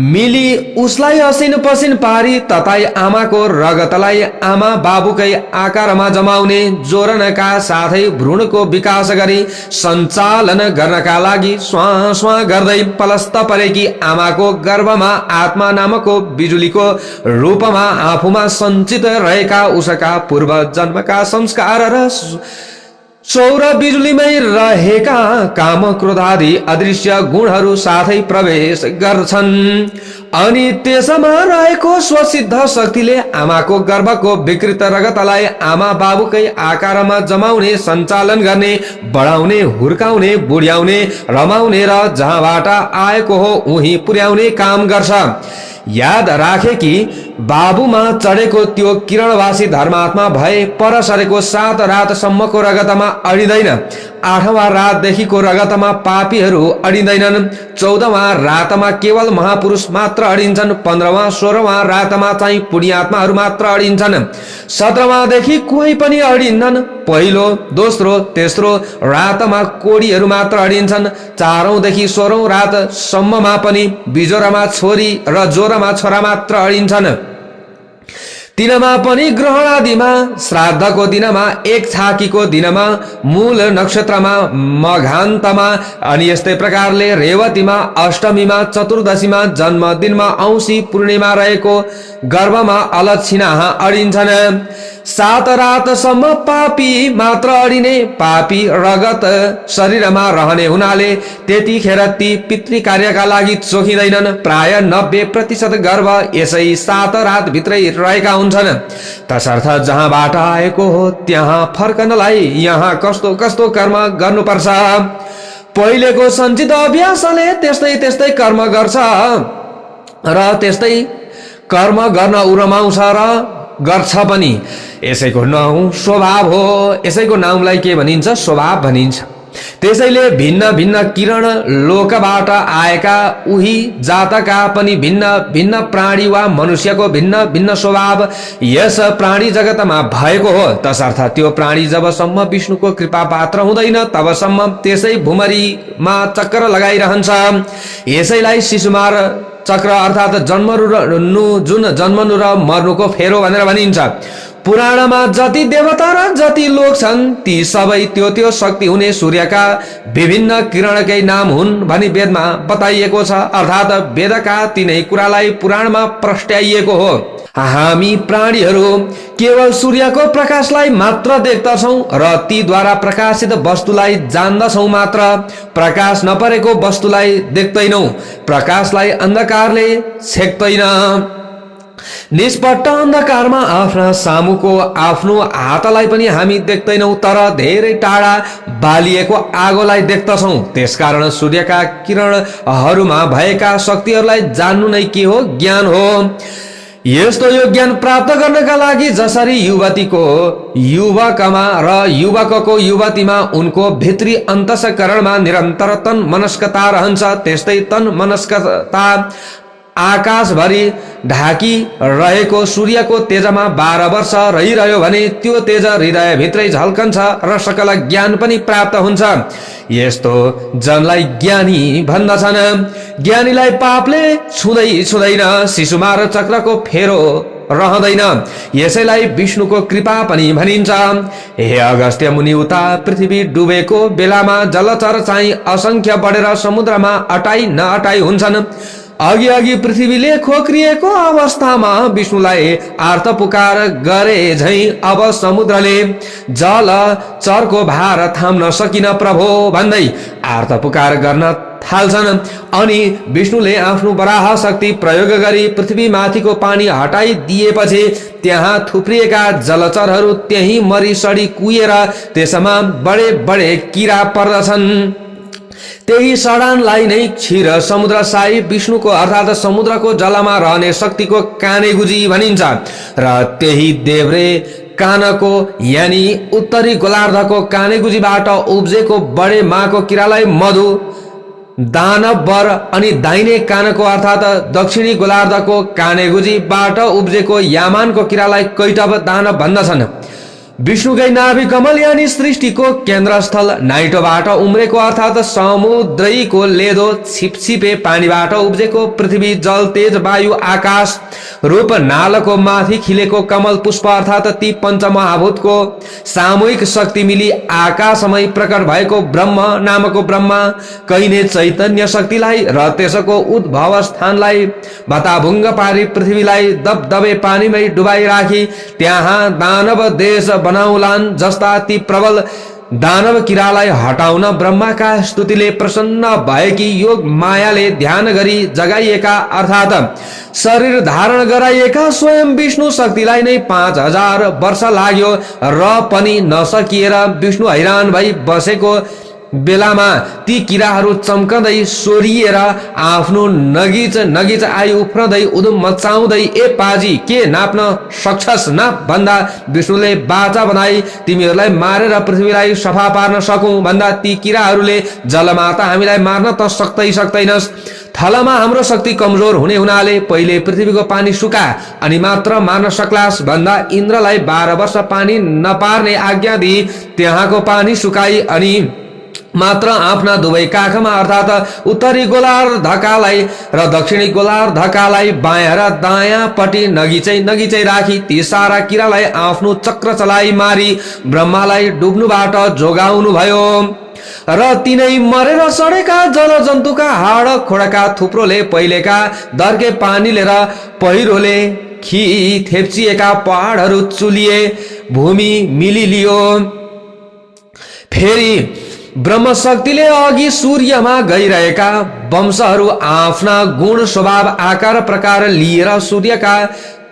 मिली उसलाई असिन पसिन पारी तताई आमाको रगतलाई आमा बाबुकै आकारमा जमाउने जोरनका साथै भ्रूणको विकास गरी सञ्चालन गर्नका लागि स्वा स्वा गर्दै पलस्त परेकी आमाको गर्भमा आत्मा नामको बिजुलीको रूपमा आफूमा सञ्चित रहेका उसका पूर्व जन्मका संस्कार र सौर बिजुलीमै रहेका काम क्रोधादि अदृश्य गुणहरू साथै प्रवेश गर्छन् अनि त्यसमा रहेको स्वसिद्ध शक्तिले आमाको गर्भको विकृत रगतलाई आमा बाबुकै आकारमा जमाउने, सञ्चालन गर्ने, बढाउने, हुर्काउने, बुढ्याउने, रमाउने र जहाँबाट आएको हो उही पुर्याउने काम गर्छ। याद राखे कि बाबुमा चढेको त्यो किरणवासी धर्मात्मा भए पर सरेको 7 रातसम्मको रगतमा अडिँदैन। 8वां रातदेखिको रगतमा पापीहरू अडिँदैनन्। 14वां रातमा केवल महापुरुष मात्र अडिन्छन्। 15वां 16वां रातमा चाहिँ पुण्यात्माहरू मात्र अडिन्छन्। 17वां देखि कोही पनि अडिन्नन्। पहिलो, दोस्रो, तेस्रो रातमा कोडीहरू मात्र अडिन्छन्। 4औं देखि 16औं रातसम्ममा पनि बिजोरामा छोरी र जोरामा छोरा मात्र अडिन्छन्। दिनमा पनि ग्रहण आदिमा, श्राद्धको दिनमा, एक छाकीको दिनमा, मूल नक्षत्रमा, मघान्तमा अनि यस्तै प्रकारले रेवतीमा, अष्टमीमा, चतुर्दशीमा, जन्मदिनमा, औँसी पूर्णिमा रहेको गर्भमा अलक्षिणा अडिन्छन्। 7 रातसम्म पापी मात्र अडिने, पापी रगत शरीरमा रहने हुनाले त्यतिखेर ती पितृ कार्यका लागि चोखिँदैनन्। प्राय 90% गर्भ यसै 7 रातभित्रै रहेका हुन्छन्। तसर्थ जहाँबाट आएको हो त्यहाँ फर्कनलाई यहाँ कस्तो कस्तो कर्म गर्नुपर्छ। पहिलेको सञ्चित अभ्यासले त्यस्तै त्यस्तै कर्म गर्छ र त्यस्तै कर्म गर्न उरमाउँछ र गर्छ पनि। यसैको नाउँ स्वभाव हो। यसैको नाउँलाई के भनिन्छ? स्वभाव भनिन्छ। त्यसैले भिन्न भिन्न किरण लोकबाट आएका उही जातका पनि भिन्न भिन्न प्राणी वा मनुष्यको भिन्न भिन्न स्वभाव यस प्राणी जगतमा भएको हो। तसर्थ त्यो प्राणी जबसम्म विष्णुको कृपा पात्र हुँदैन तबसम्म त्यसै भुमरीमा चक्कर लगाइरहन्छ। यसैलाई शिशुमार चक्र अर्थात् जुन जन्मनु र मर्नुको फेरो भनेर भनिन्छ। पुराणमा जति देवता र जति लोक छन् ती सबै त्यो शक्ति हुने सूर्यका विभिन्न किरणकै नाम हुन् भनी वेदमा बताइएको छ। अर्थात् वेदका तिनै कुरालाई पुराणमा प्रस्ट्याइएको हो। हामी प्राणीहरू केवल सूर्यको प्रकाशलाई मात्र देख्दछौँ र तीद्वारा प्रकाशित वस्तुलाई जान्दछौँ मात्र। प्रकाश नपरेको वस्तुलाई देख्दैनौँ। प्रकाशलाई अन्धकारले छेक्दैन। निष्पट्ट अन्धकारमा आफ्ना सामुको आफ्नो हातलाई पनि हामी देख्दैनौँ, तर धेरै टाढा बालिएको आगोलाई देख्दछौँ। त्यसकारण सूर्यका किरणहरूमा भएका शक्तिहरूलाई जान्नु नै के हो? ज्ञान हो। यस्तो यो ज्ञान प्राप्त गर्नका लागि जसरी युवतीको युवकमा र युवकको युवतीमा उनको भित्री अन्तःकरणमा निरन्तर तन मनस्कता रहन्छ, त्यस्तै तन मनस्कता आकाशभरि ढाकी रहेको सूर्यको तेजमा 12 वर्ष रहिरह्यो भने त्यो तेज हृदयभित्रै झल्कन्छ र सकल ज्ञान पनि प्राप्त हुन्छ। यस्तो जनलाई ज्ञानी भन्दछन्। ज्ञानीलाई पापले छुँदैन, शिशुमार चक्रको फेरो रहँदैन। यसैलाई विष्णुको कृपा पनि भनिन्छ। हे अगस्त्य मुनि, उता पृथ्वी डुबेको बेलामा जलचर चाहिँ असंख्य बढेर समुद्रमा अटाई नअटाई हुन्छन्। अघि अघि पृथ्वीले खोक्रिएको अवस्थामा विष्णुलाई आर्त पुकार गरे झै अब समुद्रले जल चरको भार थाम्न सकिन प्रभो भन्दै आर्त पुकार गर्न थाल्छन्। अनि विष्णुले आफ्नो वराह शक्ति प्रयोग गरी पृथ्वीमाथिको पानी हटाइदिएपछि त्यहाँ थुप्रिएका जलचरहरू त्यही मरिसडी कुहिएर त्यसमा बडे बडे किरा पर्दछन्। त्यही सडानलाई नै क्षीर समुद्र साई विष्णुको अर्थात् समुद्रको जलमा रहने शक्तिको कानेगुजी भनिन्छ। र त्यही देव्रे कानको यानि उत्तरी गोलार्धको कानेगुजीबाट उब्जेको बडे माको किरालाई मधु दानवर अनि दाहिने कानको अर्थात् दक्षिणी गोलार्धको कानेगुजीबाट उब्जेको यामानको किरालाई कैटभ दानव भन्दछन्। विष्णुकै नाभि कमल यानि सृष्टिको केन्द्रस्थल नाइटोबाट उम्रेको अर्थात् समुद्रैको लेदो छिपछिपे पानीबाट उब्जेको पृथ्वी जल तेज वायु आकाश रूप नालको माथि खिलेको कमल पुष्प अर्थात् ती पञ्चमहाभूतको सामूहिक शक्ति मिली आकाशमै प्रकट भएको ब्रह्म नामको ब्रह्मा कहिने चैतन्य शक्तिलाई र त्यसको उद्भव स्थानलाई भताभुङ्ग पारी पृथ्वीलाई दबदबे पानीमै डुबाई राखी त्यहाँ दानव देश बनाउलान्। जस्ता ती प्रबल दानव किरालाई हटाउन ब्रह्माका स्तुतिले प्रसन्न भएकी योग मायाले ध्यान गरी जगाइएका अर्थात् शरीर धारण गराइएका स्वयं विष्णु शक्तिलाई नै 5000 वर्ष लाग्यो र पनि नसकिएर विष्णु हैरान भई बसेको बेलामा ती किराहरू चम्कँदै सोरिएर आफ्नो नगिच आयु उफ्रदै उदुम मचाउँदै ए पाजी के नाप्न सक्छस् नाप भन्दा विष्णुले बाचा बनाई तिमीहरूलाई मारेर पृथ्वीलाई सफा पार्न सकौं भन्दा ती किराहरूले जलमाता हामीलाई मार्न त सक्दैनस्। थलमा हाम्रो शक्ति कमजोर हुने हुनाले पहिले पृथ्वीको पानी सुका अनि मात्र मार्न सक्लास् भन्दा इन्द्रलाई 12 वर्ष पानी नपार्ने आज्ञा दिई त्यहाँको पानी सुकाई अनि मात्र आफ्ना दुवै काखमा अर्थात् उत्तरी गोलार्धकालाई र दक्षिणी गोलार्धकालाई बायाँ र दायाँ पट्टि नगिचै राखी ती सारा किरालाई आफ्नो चक्र चलाई मारी ब्रह्मालाई डुब्नुबाट जोगाउनु भयो र तिनै मरेर सडेका जलजन्तुका हाड खोडका थुप्रोले पहिलेका दर्के पानीले र पहिरोले खी थेप्चिएका पहाडहरू चुलिए, भूमि मिलिलियो। फेरि ब्रह्मशक्तिले अघि सूर्यमा गइरहेका वंशहरू आफ्ना गुण स्वभाव आकार प्रकार लिएर सूर्यका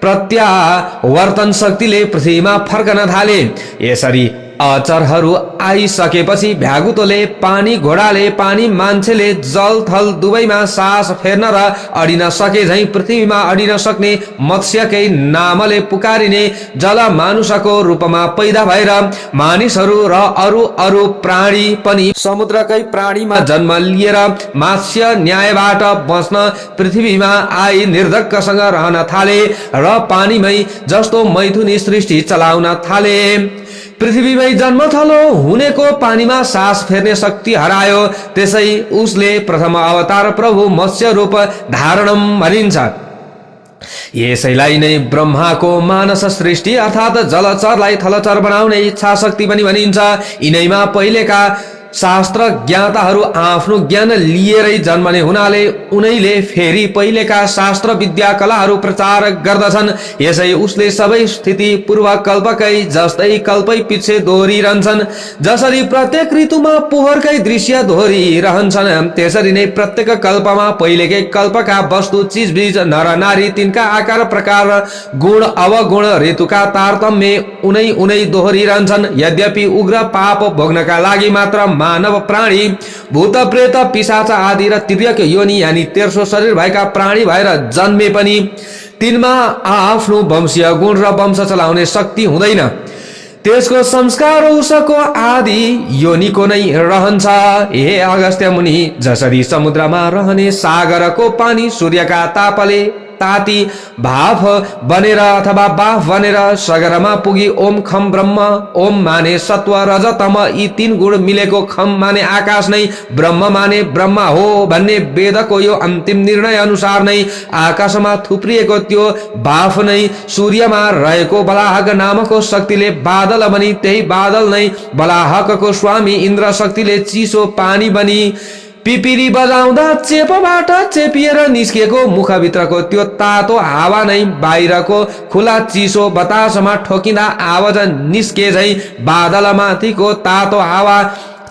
प्रत्यावर्तन शक्तिले पृथ्वीमा फर्कन थाले। यसरी अचरहरू आइसकेपछि भ्यागुतोले पानी, घोडाले पानी, मान्छेले जल थल दुवैमा सास फेर्न र अडिन सके झैं पृथ्वीमा अडिन सक्ने मत्स्यकै नामले पुकारिने जल मानुषको रूपमा पैदा भएर मानिसहरू र अरू अरू प्राणी पनि समुद्रकै प्राणीमा जन्म लिएर मात्स्य न्यायबाट बस्न पृथ्वीमा आई निर्धक्कसँग रहन थाले र पानीमै जस्तो मैथुनी सृष्टि चलाउन थाले। पृथ्वीमै जन्मथलो हुनेको पानीमा सास फेर्ने शक्ति हरायो, त्यसै उसले प्रथम अवतार प्रभु मत्स्य रूप धारणम भनिन्छ। यसैलाई नै ब्रह्माको मानस सृष्टि अर्थात जलचरलाई थलचर बनाउने इच्छा शक्ति पनि भनिन्छ। यिनैमा पहिलेका शास्त्र ज्ञाताहरू आफ्नो ज्ञान लिएरै जन्मने हुनाले उनैले फेरि पहिलेका शास्त्र विद्या कलाहरू प्रचार गर्दछन्। यसै उसले सबै स्थिति पूर्व कल्पकै जस्तै कल्पै पछि दोहोरिरहन्छन्। जसरी प्रत्येक ऋतुमा पोहोरकै दृश्य दोहोरिरहन्छन्, त्यसरी नै प्रत्येक कल्पमा पहिलेकै कल्पका वस्तु चिजबीज नर नारी तिनका आकार प्रकार गुण अवगुण ऋतुका तारतम्य उनै उनै दोहोरिरहन्छन्। यद्यपि उग्र पाप भोग्नका लागि मात्र मानव प्राणी भूत प्रेत पिशाच आदि र तिर्यक योनि यानी तेर्सो शरीर भएका प्राणी भएर जन्मे पनि तिनमा आफ्नो वंशीय गुण र वंश चलाउने शक्ति हुँदैन। त्यसको संस्कार उसको आदि योनिको नै रहन्छ। हे अगस्त्य मुनि, जसरी समुद्रमा रहने सागरको पानी सूर्यका तापले ताती भाफ बनेर अथवा बाफ बनेर सगरमा पुगी ओम खम ब्रह्म, ओम माने सत्व रजतम, यी तीन गुण मिलेको खम माने आकाश नै, ब्रह्म माने ब्रह्मा हो भन्ने वेदको यो अन्तिम निर्णय अनुसार नै आकाशमा थुप्रिएको त्यो बाफ नै सूर्यमा रहेको बलाहक नामको शक्तिले बादल बनी, त्यही बादल नै बलाहकको स्वामी इन्द्र शक्तिले चिसो पानी बनी, पिपिरी बजाउँदा चेपबाट चेपिएर निस्किएको मुखभित्रको त्यो तातो हावा नै बाहिरको खुला चिसो बतासमा ठोकिँदा आवाज निस्के झै बादलमाथिको तातो हावा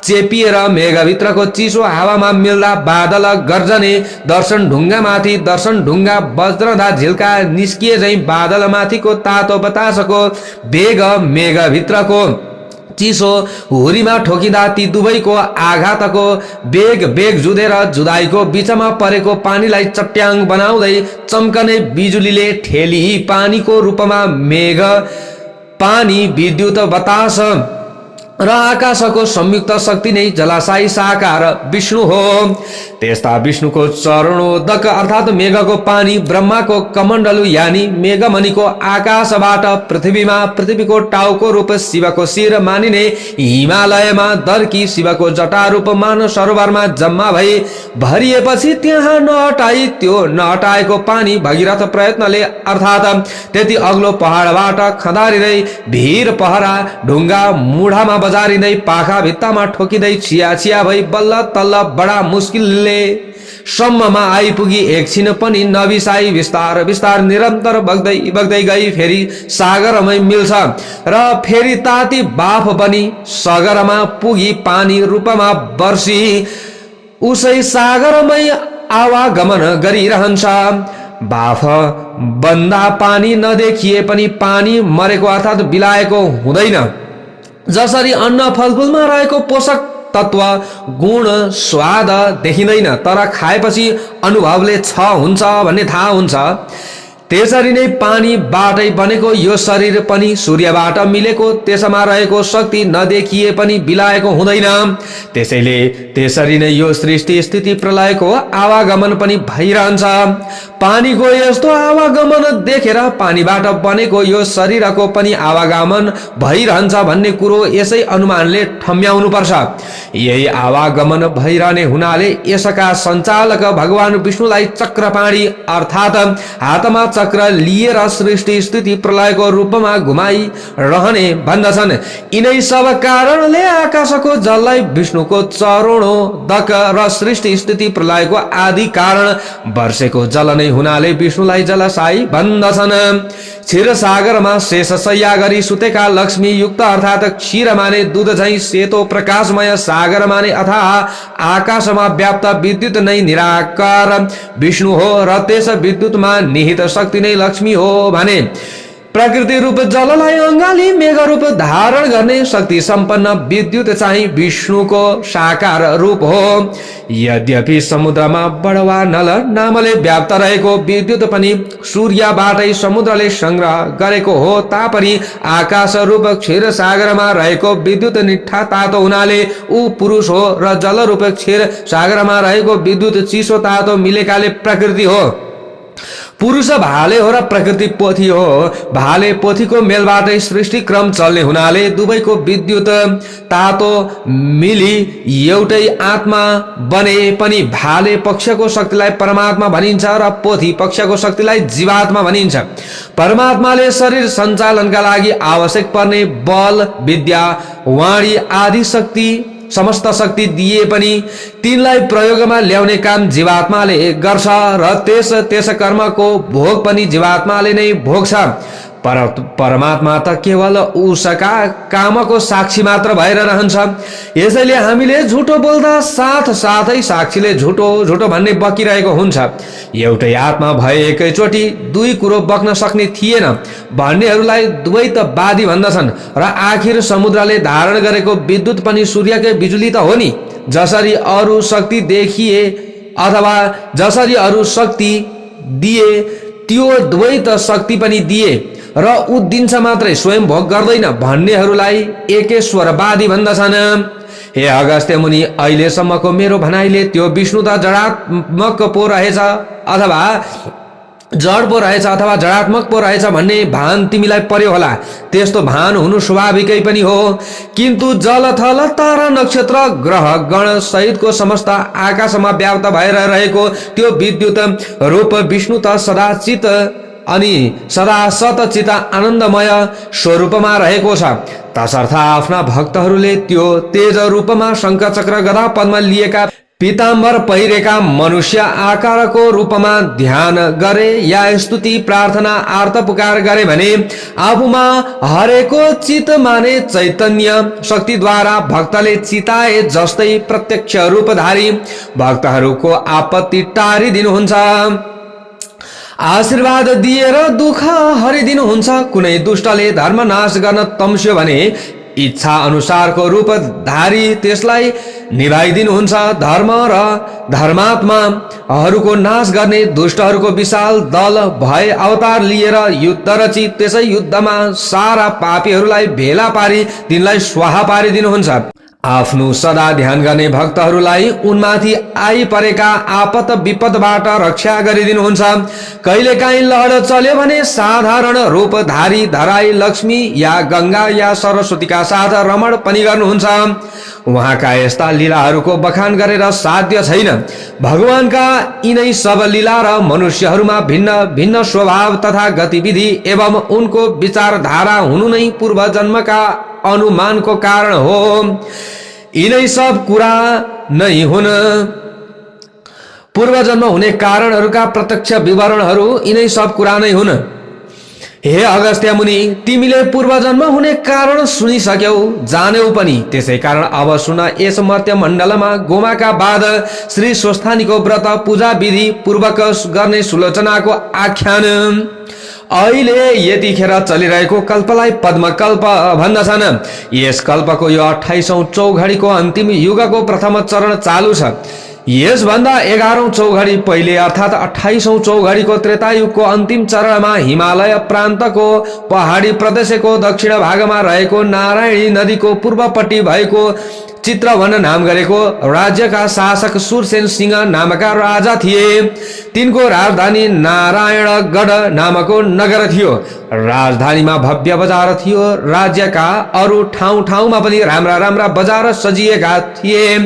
चेपिएर मेघभित्रको चिसो हावामा मिल्दा बादल गर्जने, दर्शन ढुङ्गामाथि दर्शन ढुङ्गा बज्रदा झिल्का निस्किए झै बादलमाथिको तातो बतासको वेग मेघभित्रको चिसो हुरीमा ठोकिँदा ती दुवैको आघातको बेग बेग जुधेर जुदाईको बिचमा परेको पानीलाई चट्याङ बनाउँदै चम्कने बिजुलीले ठेली पानीको रूपमा मेघ, पानी, विद्युत, बतास र आकाशको संयुक्त शक्ति नै जलाशय साकार विष्णु हो। त्यस्ता विष्णुको चरणोदक अर्थात मेघको पानी, ब्रह्माको कमण्डलु यानी मेघमणिको आकाशबाट पृथ्वीमा, पृथ्वीको टाउको रूप शिवको शिर मानिने हिमालयमा दर्की शिवको जटा रूप मान सरोवरमा जम्मा भई भरिएपछि त्यहाँ नहटाई त्यो नहटाएको पानी भगीरथ प्रयत्नले अर्थात त्यति अग्लो पहाडबाट खदारिँदै भीर पहरा ढुङ्गा मुढामा बजारिँदै पाखा भित्तामा ठोकिँदै छिया छिया भई बल्ल तल्ल बडा मुस्किलले सम्ममा आइपुगी एकछिन पनि नबिसाई बिस्तार बिस्तार निरन्तर बग्दै बग्दै गई फेरि सागरमै मिल्छ र फेरि ताती बाफ बनी सागरमा पुगी पानी रूपमा वर्षी उसै सागरमै आवागमन गरिरहन्छ। बाफ बन्दा पानी नदेखिए पनि पानी मरेको अर्थात बिलाएको हुँदैन। जसरी अन्न फलफुलमा रहेको पोषक तत्व गुण स्वाद देखिँदैन तर खाएपछि अनुभवले छ हुन्छ भन्ने थाहा हुन्छ, त्यसरी नै पानीबाटै बनेको यो शरीर पनि सूर्यबाट मिलेको त्यसमा रहेको शक्ति नदेखिए पनि बिलाएको हुँदैन। त्यसैले त्यसरी नै यो सृष्टि स्थिति प्रलयको आवागमन पनि भइरहन्छ। पानीको यस्तो आवागमन देखेर पानीबाट बनेको यो शरीरको पनि आवागमन भइरहन्छ भन्ने कुरो यसै अनुमानले ठम्ब्याउनु पर्छ। यही आवागमन भइरहने हुनाले यसका सञ्चालक भगवान विष्णुलाई चक्रपाणी अर्थात हातमा चक्र लिएर सृष्टि स्थिति प्रलयको रूपमा घुमाइरहने भन्दछन्। यिनै सब कारणले आकाशको जललाई विष्णुको चरणोदक र सृष्टि स्थिति प्रलयको आदि कारण वर्षेको जल नै हुनाले विष्णुलाई जलसाई भन्दछन्। क्षीरसागरमा शेष शय्या गरी सुतेका लक्ष्मी युक्त अर्थात क्षीर माने दूध झैं सेतो प्रकाशमय, सागर माने अथाह आकाशमा व्याप्त विद्युत नै निराकार विष्णु हो र त्यस विद्युतमा निहित शक्ति नै लक्ष्मी हो भने प्रकृति रूप जललाई अङ्गाली मेघ रूप धारण गर्ने शक्ति सम्पन्न विद्युत चाहिँ विष्णुको साकार रूप हो। यद्यपि समुद्रमा बडवा नल नामले व्याप्त रहेको विद्युत पनि सूर्यबाटै समुद्रले संग्रह गरेको हो तापनि आकाश रूप क्षीर सागरमा रहेको विद्युत निठा तातो हुनाले ऊ पुरुष हो र जल रूप क्षीर सागरमा रहेको विद्युत चिसो तातो मिलेकाले प्रकृति हो। पुरुष भाले हो र प्रकृति पोथी हो। भाले पोथीको मेलबाटै सृष्टि क्रम चल्ने हुनाले दुवैको विद्युत तातो मिली एउटै आत्मा बने पनि भाले पक्षको शक्तिलाई परमात्मा भनिन्छ र पोथी पक्षको शक्तिलाई जीवात्मा भनिन्छ। परमात्माले शरीर सञ्चालनका लागि आवश्यक पर्ने बल, विद्या, वाणी आदि शक्ति समस्त शक्ति दिए पनि तिनलाई प्रयोगमा ल्याउने काम जीवात्माले गर्छ र त्यस कर्मको भोग पनि जीवात्माले नै भोग्छ। परमात्मा त केवल उसका कामको साक्षी मात्र भएर रहन्छ। यसैले हामीले झुटो बोल्दा साथै साक्षीले झुटो भन्ने बकिरहेको हुन्छ। एउटै आत्मा भए एकैचोटि दुई कुरो बक्न सक्ने थिएन भन्नेहरूलाई द्वैतवादी भन्दछन् र आखिर समुद्रले धारण गरेको विद्युत पनि सूर्यकै बिजुली त हो नि। जसरी अरू शक्ति देखिए अथवा जसरी अरू शक्ति दिए त्यो द्वैत शक्ति पनि दिए र ऊ दिन्छ मात्रै स्वयं भोग गर्दैन भन्नेहरूलाई एकेश्वरवादी भन्दछन्। हे अगस्त्य मुनि, अहिलेसम्मको मेरो भनाइले त्यो विष्णु त जडात्मक पो रहेछ अथवा जड पो रहेछ अथवा जडात्मक पो रहेछ भन्ने भान तिमीलाई पर्यो होला। त्यस्तो भान हुनु स्वाभाविकै पनि हो, किन्तु जल थल तारा नक्षत्र ग्रह गण सहितको समस्त आकाशमा व्याप्त भएर रहेको त्यो विद्युत रूप विष्णु त सदाचित अनि सदा सतचित आनन्दमय स्वरूपमा रहेको छ। तसर्थ आफ्ना भक्तहरूले त्यो तेज रूपमा शङ्ख चक्र गदा पद्म लिएका पीताम्बर पहिरेका मनुष्य आकारको रूपमा ध्यान गरे या स्तुति प्रार्थना आर्त पुकार गरे भने आफूमा हरेको चित माने चैतन्य शक्तिद्वारा भक्तले चिताए जस्तै प्रत्यक्ष रूपधारी भक्तहरूको आपत्ति टारिदिनुहुन्छ, आशीर्वाद दिएर दुःख हरिदिनुहुन्छ। कुनै दुष्टले धर्म नाश गर्न तम्स्यो भने इच्छा अनुसारको रूपधारी त्यसलाई निभाइदिनुहुन्छ। धर्म र धर्मात्माहरूको नाश गर्ने दुष्टहरूको विशाल दल भए अवतार लिएर युद्ध रची त्यसै युद्धमा सारा पापीहरूलाई भेला पारी तिनलाई स्वाहा पारिदिनुहुन्छ। आफ्नो सदा ध्यान गर्ने भक्तहरूलाई उनमाथि आइपरेका आपत विपदबाट रक्षा गरिदिनुहुन्छ। कहिलेकाहीँ लहर चल्यो भने साधारण रूपधारी धराई लक्ष्मी या गंगा या सरस्वतीका साथ रमण पनि गर्नुहुन्छ। उहाँका यस्ता लीलाहरूको बखान गरेर साध्य छैन। भगवानका यिनै सब लीला र मनुष्यहरूमा भिन्न भिन्न स्वभाव तथा गतिविधि एवं उनको विचारधारा हुनु नै पूर्व जन्मका अनुमानको कारण हो। यिनै सब कुरा नै हुन्। पूर्व जन्म हुने कारणहरूका प्रत्यक्ष विवरणहरू यिनै सब कुरा नै हुन्। हे अगस्त्य मुनि, तिमीले पूर्व जन्म हुने कारण सुनिसक्यौ, जान्यौ पनि। त्यसै कारण अब सुन यस मर्त्य मण्डलमा गोमाका बाद श्री स्वस्थानीको व्रत पूजा विधि पूर्वक गर्ने सुलोचनाको आख्यान। अहिले यतिखेर चलिरहेको कल्पलाई पद्मकल्प भन्दछन्। यस कल्पको यो 28औं चौघडीको अन्तिम युगको प्रथम चरण चालु छ। यसभन्दा 11औं चौघडी पहिले अर्थात् 28औं चौघडीको त्रेतायुगको अन्तिम चरणमा हिमालय प्रान्तको पहाडी प्रदेशको दक्षिण भागमा रहेको नारायणी नदीको पूर्वपट्टि भएको चित्रवन नाम गरेको राज्यका शासक सुरसेन सिंह नामका राजा थिए। तिनको राजधानी नारायणगढ नामको नगर थियो। राजधानीमा भव्य बजार थियो। राज्यका अरू ठाउँ ठाउँमा पनि राम्रा राम्रा बजार सजिएका थिए।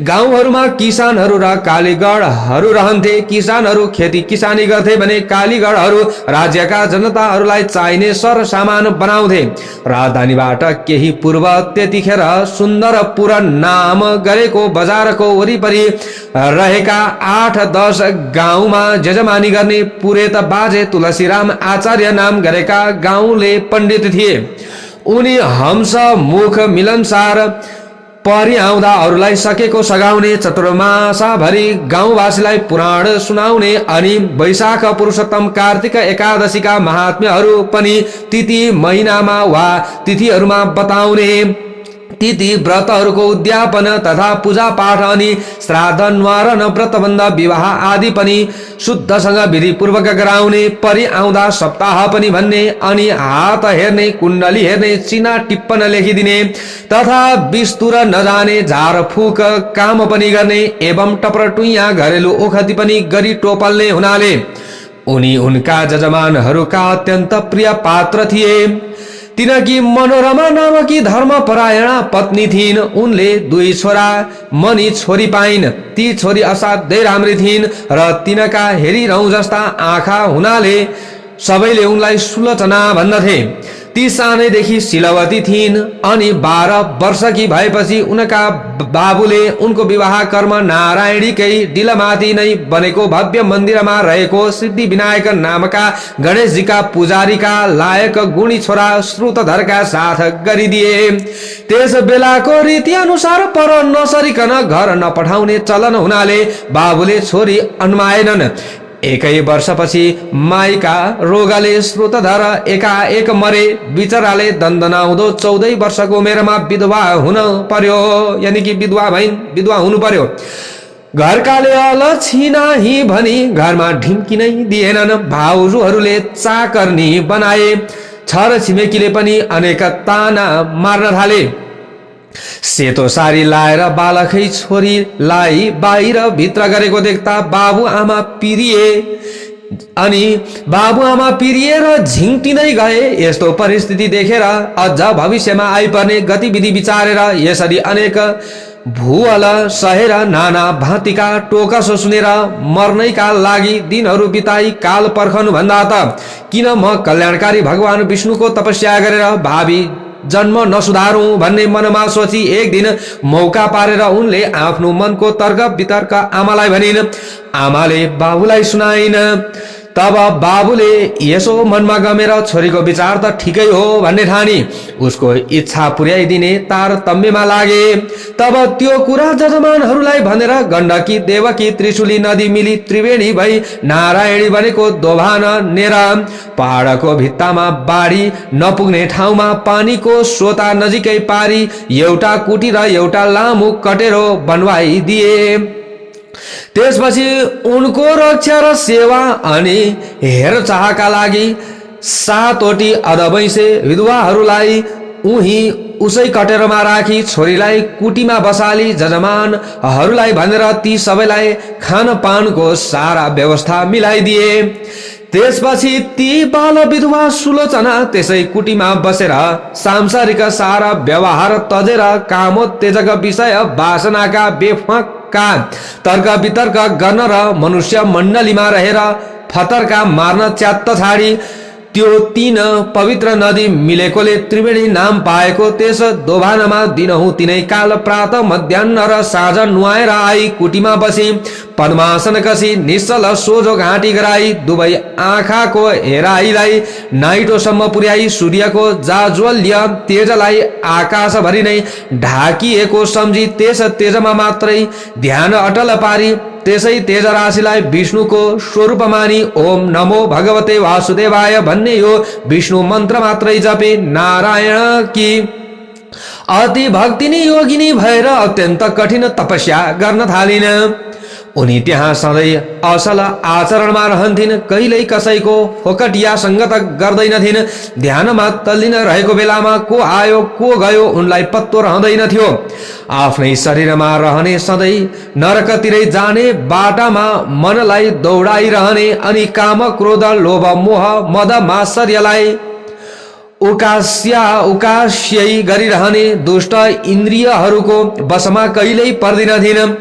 गाउँहरूमा किसानहरू र कालीगढहरू रहन्थे। किसानहरू खेती किसानी गर्थे भने कालीगढहरू राज्यका जनताहरूलाई चाहिने सरसामान बनाउँथे। राजधानीबाट केही पूर्व त्यतिखेर सुन्दरपुर नाम गरेको बजारको वरिपरि रहेका 8-10 गाउँमा जजमानी गर्ने पुरेत बाजे तुलसीराम आचार्य नाम गरेका गाउँले पण्डित थिए। उनी हंस मुख मिलनसार परि आउँदा अरूलाई सकेको सघाउने, चतुर्मासाभरि गाउँवासीलाई पुराण सुनाउने अनि वैशाख पुरुषोत्तम कार्तिक एकादशीका महात्म्यहरू पनि तिथि महिनामा वा तिथिहरूमा बताउने, तिथि व्रतहरूको उद्यापन तथा पूजा पाठ अनि श्राद्ध न्वारण व्रतबन्ध विवाह आदि पनि शुद्धसँग विधिपूर्वक गराउने, परि आउँदा सप्ताह पनि भन्ने अनि हात हेर्ने, कुण्डली हेर्ने, चिना टिप्पण लेखिदिने तथा बिस्तुर नजाने झारफुक काम पनि गर्ने एवं टप्रटुइया घरेलु ओखती पनि गरी टोपल्ने हुनाले उनी उनका जजमानहरूका अत्यन्त प्रिय पात्र थिए। तिनकी मनोरमा नामकी धर्मपरायणा पत्नी थिइन्। उनले 2 छोरा मनी छोरी पाइन्। ती छोरी असाध्यै राम्री थिइन् र तिनका हेरिरहँ जस्ता आँखा हुनाले सबैले उनलाई सुलोचना भन्दथे। ती सानैदेखि शिलवती थिइन् अनि 12 वर्षकी भएपछि उनका बाबुले उनको विवाह कर्म नारायणीकै डिलमाथि नै बनेको भव्य मन्दिरमा रहेको सिद्धि विनायक नामका गणेशजीका पुजारीका लायक गुणी छोरा श्रुतधरका साथ गरिदिए। त्यस बेलाको रीति अनुसार पर नसरिकन घर नपठाउने चलन हुनाले बाबुले छोरी अन्माएनन्। एकै वर्षपछि माइका रोगले श्रुतधर एकाएक मरे। बिचराले दन्दनाउँदो 14 वर्षको उमेरमा विधवा हुन पर्यो, यानी कि विधवा हुनु पर्यो। घरकाले अलछि नाही भनी घरमा ढिम्की नै दिएनन्। भाउजूहरूले चाकर्नी बनाए। छर छिमेकीले पनि अनेक ताना मार्न थाले। सेतो सारी लाएर बालकै छोरीलाई बाहिर भित्र गरेको देख्दा बाबुआमा पिरिएर झिङ्टिँदै गए। यस्तो परिस्थिति देखेर अझ भविष्यमा आइपर्ने गतिविधि विचारेर यसरी अनेक भुवल सहेर नाना भाँतीका टोकसो सुनेर मर्नैका लागि दिनहरू बिताई काल पर्खनु भन्दा त किन म कल्याणकारी भगवान विष्णुको तपस्या गरेर भावी जन्म नसुधारौं भन्ने मनमा सोची एक दिन मौका पारेर उनले आफ्नो मनको तर्क वितर्क आमालाई भनिन्। आमाले बाबुलाई सुनाइन्। तब बाबुले यसो मनमा गमेर छोरीको विचार त ठिकै हो भन्ने ठानी उसको इच्छा पुर्याइदिने तारतम्यमा लागे। तब त्यो कुरा जजमानहरूलाई भनेर गण्डकी देवकी त्रिशुली नदी मिली त्रिवेणी भई नारायणी बनेको दोभान नेर पहाडको भित्तामा बाढी नपुग्ने ठाउँमा पानीको सोता नजिकै पारी एउटा कुटी र एउटा लामो कटेरो बनवाइदिए। त्यसपछि उनको रक्षा र सेवा अनि हेरचाहका लागि 7वटी अधबैँसे विधवाहरूलाई उही उसै कटेरोमा राखी छोरीलाई कुटीमा बसाली जजमानहरूलाई भनेर ती सबैलाई खानपानको सारा व्यवस्था मिलाइदिए। त्यसपछि ती बाल विधवा सुलोचना त्यसै कुटीमा बसेर सांसारिक सारा व्यवहार तजेर कामोत्तेजक विषय वासनाका बेफाका तर्क वितर्क गर्न र मनुष्य मण्डलीमा रहेर फतर्का मार्न च्यात्त छाडी त्यो 3 पवित्र नदी मिलेकोले त्रिवेणी नाम पाएको त्यस दोभानमा दिनहुँ तिनै काल प्रात मध्याह्न र साँझ नुहाएर आई कुटीमा बसी पद्मासन कसी निश्चल सोझो घाँटी गराई दुवै आँखाको हेराइलाई नाइटोसम्म पुर्याई सूर्यको जाज्वल्य तेजलाई आकाशभरि नै ढाकिएको सम्झी त्यस तेजमा मात्रै ध्यान अटल पारी त्यसै तेज राशिलाई विष्णुको स्वरूप मानी ओम नमो भगवते वासुदेवाय भन्ने यो विष्णु मन्त्र मात्रै जपे नारायण की अति भक्तिनी योगिनी भएर अत्यन्त कठिन तपस्या गर्न थालिन्। उनी त्यहाँ सधैँ असल आचरणमा रहन्थिन्। कहिल्यै कसैको फोकटिया सङ्गत गर्दैनथिन्। ध्यानमा तल्लीन रहेको बेलामा को आयो को गयो उनलाई पत्तो रहँदैनथ्यो। आफ्नै शरीरमा रहने सधैँ नरकतिरै जाने बाटामा मनलाई दौडाइरहने अनि काम क्रोध लोभ मोह मद मात्सर्यलाई उकास्यै गरिरहने दुष्ट इन्द्रियहरूको वशमा कहिल्यै पर्दिनथिन।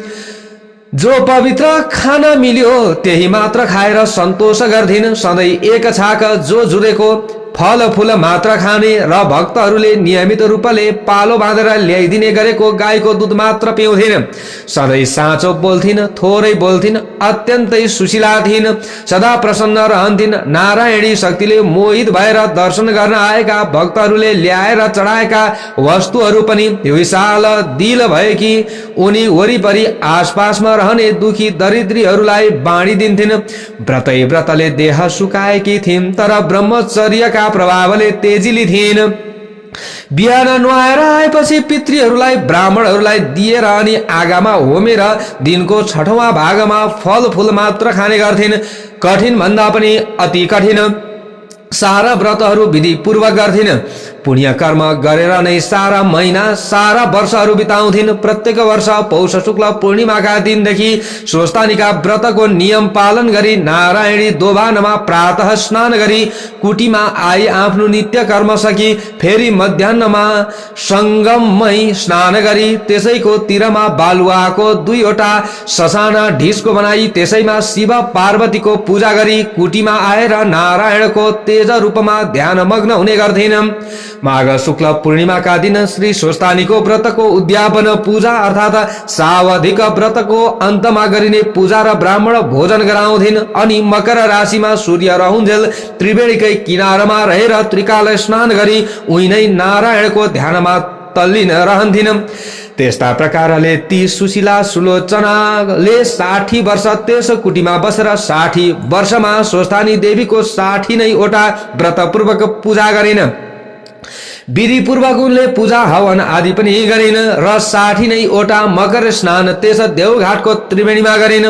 जो पवित्र खाना मिल्यो त्यही मात्र खाएर सन्तोष गर्थिन्। सधैँ एक छाक जो जुरेको फल फूल मात्र खाने र भक्तहरूले नियमित रूपले पालो बाँधेर ल्याइदिने गरेको गाईको दुध मात्र पिउँथिन्। सधैँ साँचो बोल्थिन्, थोरै बोल्थिन्, अत्यन्तै सुशीला थिइन्, सदा प्रसन्न रहन्थिन्। नारायणी शक्तिले मोहित भएर दर्शन गर्न आएका भक्तहरूले ल्याएर चढाएका वस्तुहरू पनि विशाल दिल भएकी उनी वरिपरि आसपासमा रहने दुखी दरिद्रीहरूलाई बाँडिदिन्थिन्। व्रतै व्रतले देह सुकाएकी थिइन्, तर ब्रह्मचर्यका प्रभावले तेजिली थिइन्। बिहान नुहाएर आएपछि पितृहरूलाई ब्राह्मणहरूलाई दिएर अनि आगामा होमेर दिनको 6औं भागमा फल फूल मात्र खाने गर्थिन्। कठिन भन्दा पनि अति कठिन सारा व्रतहरू विधि पूर्वक गर्थिन्। पुण्य कर्म गरेर नै सारा महिना सारा वर्षहरू बिताउँथिन्। प्रत्येक वर्ष पौष शुक्ल पूर्णिमाका दिनदेखि स्वस्थानीका व्रतको नियम पालन गरी नारायणी दोभानमा प्रातः स्नान गरी कुटीमा आई आफ्नो नित्य कर्म सकी फेरि मध्याह्नमा संगममै स्नान गरी त्यसैको तीरमा बालुवाको 2वटा ससाना ढिस्को बनाई त्यसैमा शिव पार्वतीको पूजा गरी कुटीमा आएर नारायणको तेज रूपमा ध्यान मग्न हुने गर्थिन्। माघ शुक्ल पूर्णिमाका दिन श्री स्वस्थानीको व्रतको उद्यापन पूजा अर्थात सावधिक व्रतको अन्तमा गरिने पूजा र ब्राह्मण भोजन गराउँथिन्। अनि मकर राशिमा सूर्य रहुन्जेल त्रिवेणीकै किनारमा रहेर त्रिकाल स्नान गरी उही नै नारायणको ध्यानमा तल्लीन रहन्थिन्। त्यस्ता प्रकारले ती सुशीला सुलोचनाले 60 वर्ष त्यस कुटीमा बसेर 60 वर्षमा स्वस्थानी देवीको 60 नै वटा व्रतपूर्वक पूजा गरिन्। विधि पूर्वक उनले पूजा हवन आदि पनि गरिन् र 60 नै वटा मकर स्नान त्यस देवघाटको त्रिवेणीमा गरिन्।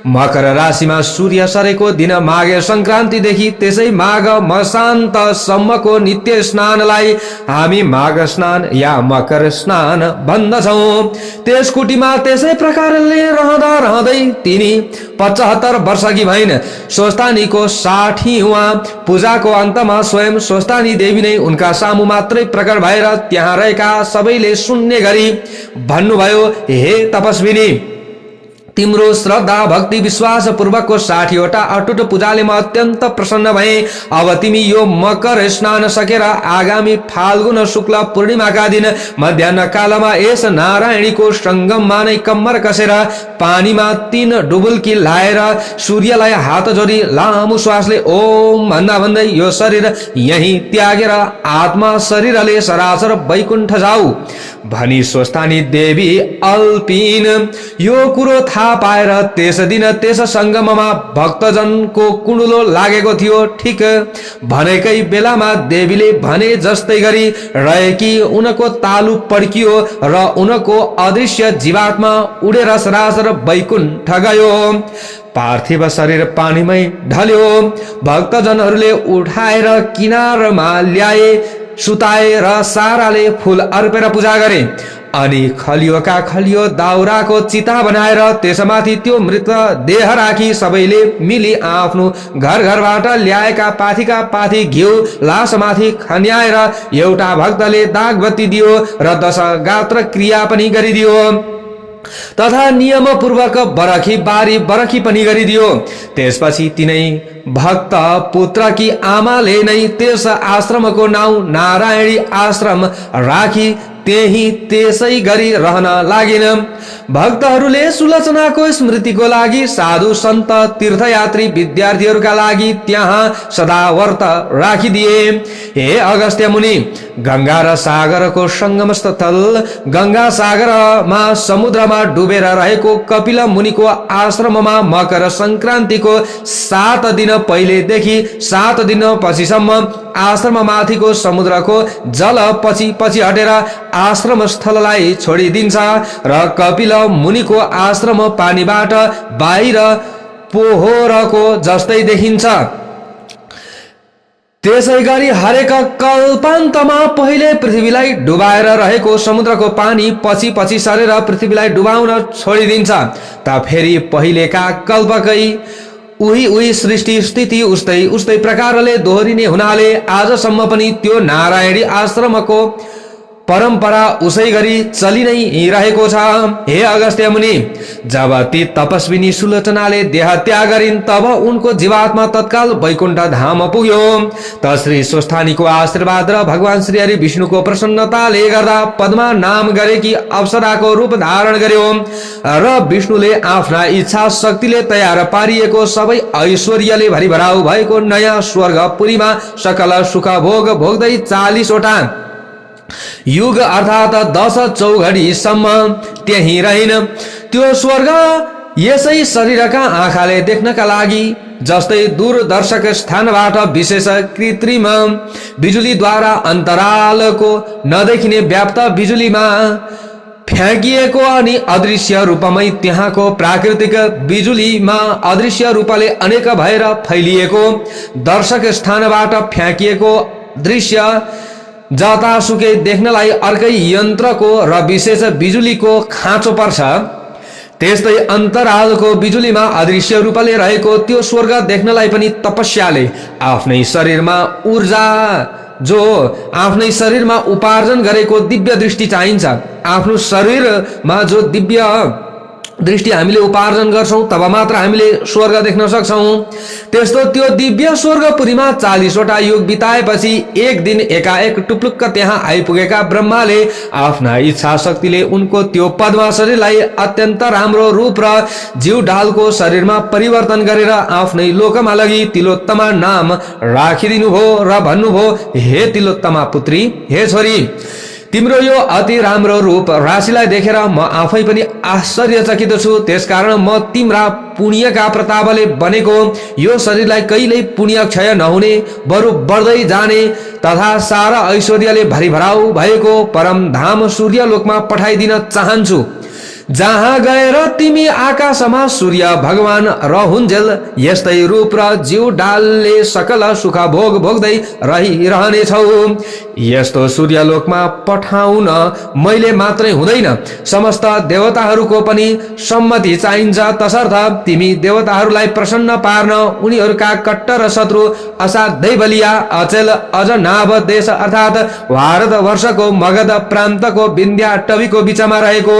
मकर राशिमा सूर्य सरेको दिन माघे संक्रान्तिदेखि त्यसै माघ मसान्तसम्मको नित्य स्नानलाई हामी माघ स्नान या मकर स्नान भन्दछौँ। त्यस कुटीमा त्यसै प्रकारले रहँदा रहँदै तिनी 75 वर्षकी भइन्। स्वस्थानीको 60वां पूजाको अन्तमा स्वयं स्वस्थानी देवी नै उनका सामु मात्रै प्रकट भएर त्यहाँ रहेका सबैले सुन्ने गरी भन्नुभयो, हे तपस्विनी, तिम्रो श्रद्धा भक्ति विश्वास पूर्वकको 60 वटा अटुट पूजाले म अत्यन्त प्रसन्न भए। अब तिमी यो मकर स्नान सकेर आगामी फाल्गुन शुक्ल पूर्णिमाका दिन मध्याह्न कालमा यस नारायणीको संगममा नै कम्मर कसेर पानीमा 3 डुबुल्की लाएर सूर्यलाई हात जोडी लामो श्वासले ओम भन्दा भन्दै यो शरीर यही त्यागेर आत्मा शरीरले सरासर वैकुण्ठ जाऊ भनी स्वस्थानी देवी अल्पिन यो कुरो थाहा पाएर त्यस दिन त्यस संगममा भक्तजनको कुण्डलो लागेको थियो। ठिक भनेकै बेलामा देवीले भने जस्तै गरी रहेकी उनको तालु पड्कियो र उनको अदृश्य जीवात्मा उडेर सरासर वैकुण्ठ गयो। पार्थिव शरीर पानीमै ढल्यो। भक्तजनहरूले उठाएर किनारमा ल्याए, सुताए र साराले फूल अर्पेर पूजा गरे। अनि खलियोका खलियो दाउराको चिता बनाएर त्यसमाथि त्यो मृत देह राखी सबैले मिली आफ्नो घर घरबाट ल्याएका पाथीका पाथी घिउ लासमाथि खन्याएर एउटा भक्तले दागबत्ती दियो र 10 गात्र क्रिया पनि गरिदियो तथा नियम पूर्वक बरखी बारी बरखी पनि गरिदियो। त्यसपछि तिनै भक्त पुत्रकी आमाले नै त्यस आश्रमको नाउँ नारायणी आश्रम राखी त्यही त्यसै गरी रहन लागिन। भक्तहरूले सुलोचनाको स्मृतिको लागि साधु सन्त तीर्थयात्री विद्यार्थीहरूका लागि त्यहाँ सदा व्रत राखिदिए। हे अगस्त्य मुनि, गंगा र सागरको संगम स्थल गंगा सागरमा समुद्रमा डुबेर रहेको कपिल मुनिको आश्रममा मकर संक्रान्तिको 7 दिन पहिलेदेखि 7 दिन पछिसम्म आश्रममाथिको समुद्रको जल पछि पछि हटेर आश्रम स्थललाई छोडिदिन्छ र कपिल मुनिको आश्रम पानीबाट बाहिर पोहोरको जस्तै देखिन्छ। त्यसै गरी हरेक कल्पान्तमा पहिले पृथ्वीलाई डुबाएर रहेको समुद्रको पानी पछि पछि सरेर पृथ्वीलाई डुबाउन छोडिदिन्छ। त फेरि पहिलेका कल्पकै उही उही सृष्टि स्थिति उस्तै उस्तै प्रकारले दोहोरिने हुनाले आजसम्म पनि त्यो नारायणी आश्रमको परम्परा उसै गरी चलि नै रहेको छ। हे अगस्त्य मुनि, जब ती तपस्विनी सुलोचनाले देह त्याग गरिन् तब उनको जीवात्मा तत्काल वैकुण्ठ धाम पुग्यो। त श्री स्वस्थानीको आशीर्वाद र भगवान श्री हरि विष्णुको प्रसन्नताले गर्दा पद्मा नाम गरेकी अप्सराको रूप धारण गर्यो र विष्णुले आफ्ना इच्छा शक्तिले तयार पारिएको सबै ऐश्वर्यले भरिभराउ भएको नयाँ स्वर्गपुरीमा सकल सुख भोग भोग्दै 40 वटा युग अर्थात 10 चौघडीसम्म त्यही रहिन। त्यो स्वर्ग यसै शरीरका आँखाले देख्नका लागि जस्तै दूरदर्शक स्थानबाट विशेष कृत्रिम बिजुलीद्वारा अन्तरालको नदेखिने व्याप्त बिजुलीमा फ्याँकिएको अनि अदृश्य रूपमै त्यहाँको प्राकृतिक बिजुलीमा अदृश्य रूपले अनेक भएर फैलिएको दर्शक स्थानबाट फ्याँकिएको दृश्य जतासुकै देख्नलाई अर्कै यन्त्रको र विशेष बिजुलीको खाँचो पर्छ। त्यस्तै अन्तरालको बिजुलीमा अदृश्य रूपले रहेको त्यो स्वर्ग देख्नलाई पनि तपस्याले आफ्नै शरीरमा ऊर्जा जो आफ्नै शरीरमा उपार्जन गरेको दिव्य दृष्टि चाहिन्छ। आफ्नो शरीरमा जो दिव्य दृष्टि हामीले उपार्जन गर्छौं तब मात्र हामीले स्वर्ग देख्न सक्छौं। त्यस्तो त्यो दिव्य स्वर्गपुरीमा 40 वटा युग बिताएपछि एक दिन एकाएक टुप्लुक्क त्यहाँ आइपुगेका ब्रह्माले आफ्ना इच्छा शक्तिले उनको त्यो पद्मा शरीरलाई अत्यन्त राम्रो रूप र जीव ढालको शरीरमा परिवर्तन गरेर आफ्नै लोकमा लगी तिलोत्तमा नाम राखिदिनु भो र भन्नुभयो, हे तिलोत्तमा पुत्री, हे छोरी, तिम्रो यो अति राम्रो रूप राशिलाई देखेर म आफै पनि आश्चर्यचकित छु। त्यसकारण म तिम्रा पुण्यका प्रतापले बनेको यो शरीरलाई कहिल्यै पुण्य क्षय नहुने बरु बढ्दै जाने तथा सारा ऐश्वर्यले भरिभराउ भएको परम धाम सूर्यलोकमा पठाइदिन चाहन्छु, जहाँ गएर तिमी आकाशमा सूर्य भगवान रहुन्जेल यस्तै रूप र जीव डालले सकल सुख भोग भोग्दै रहिरहनेछौ। यस्तो सूर्यलोकमा पठाउन मैले मात्रै हुँदैन, समस्त देवताहरूको पनि सम्मति चाहिन्छ। तसर्थ तिमी देवताहरूलाई प्रसन्न पार्न उनीहरूका कट्टर शत्रु असाध्यै बलिया अचेल अजनाभ देश अर्थात भारतवर्षको मगध प्रान्तको विन्ध्याटवीको बिचमा रहेको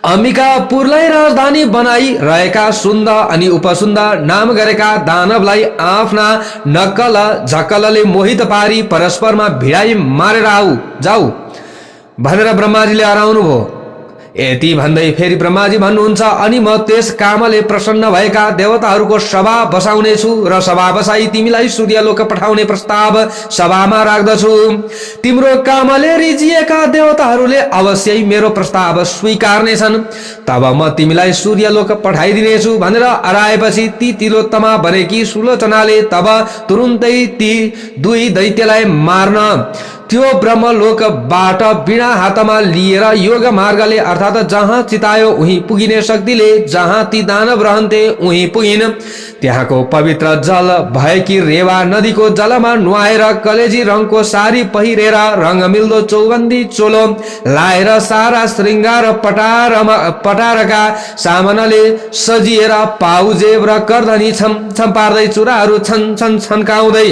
अम्बिकापुरलाई राजधानी बनाई रहेका सुन्द अनि उपसुन्द नाम गरेका दानवलाई आफ्ना नक्कल झक्कलले मोहित पारी परस्परमा भिडाई मारेर आऊ जाऊ भनेर ब्रह्माजीले हराउनु भयो। यति भन्दै फेरि ब्रह्माजी भन्नुहुन्छ, अनि म त्यस कामले प्रसन्न भएका देवताहरूको सभा बसाउने छु र सभा बसाई तिमीलाई सूर्यलोक पठाउने प्रस्ताव सभामा राख्दछु। तिम्रो कामले रिझिएका देवताहरूले अवश्यै मेरो प्रस्ताव स्वीकार्नेछन्, तब म तिमीलाई सूर्यलोक पठाइदिनेछु भनेर हराएपछि ती तिलोत्तमा बनेकी सुलोचनाले तब तुरुन्तै ती दुई दैत्यलाई मार्न त्यो ब्रह्मलोकबाट बिना हातमा लिएर योग मार्गले अर्थात जहाँ चितायो उही पुगिने शक्तिले जहाँ ती दानव रहन्थे उही पुगिन्। त्यहाँको पवित्र जल भएकी रेवा नदीको जलमा नुहाएर कलेजी रङको सारी पहिरेर रङ मिल्दो चौबन्दी चोलो लाएर सारा श्रृङ्गार पटारका सामानले सजिएर पाउजेब र कर्दनी छम छम पार्दै चुराहरू छन छन छन्काउँदै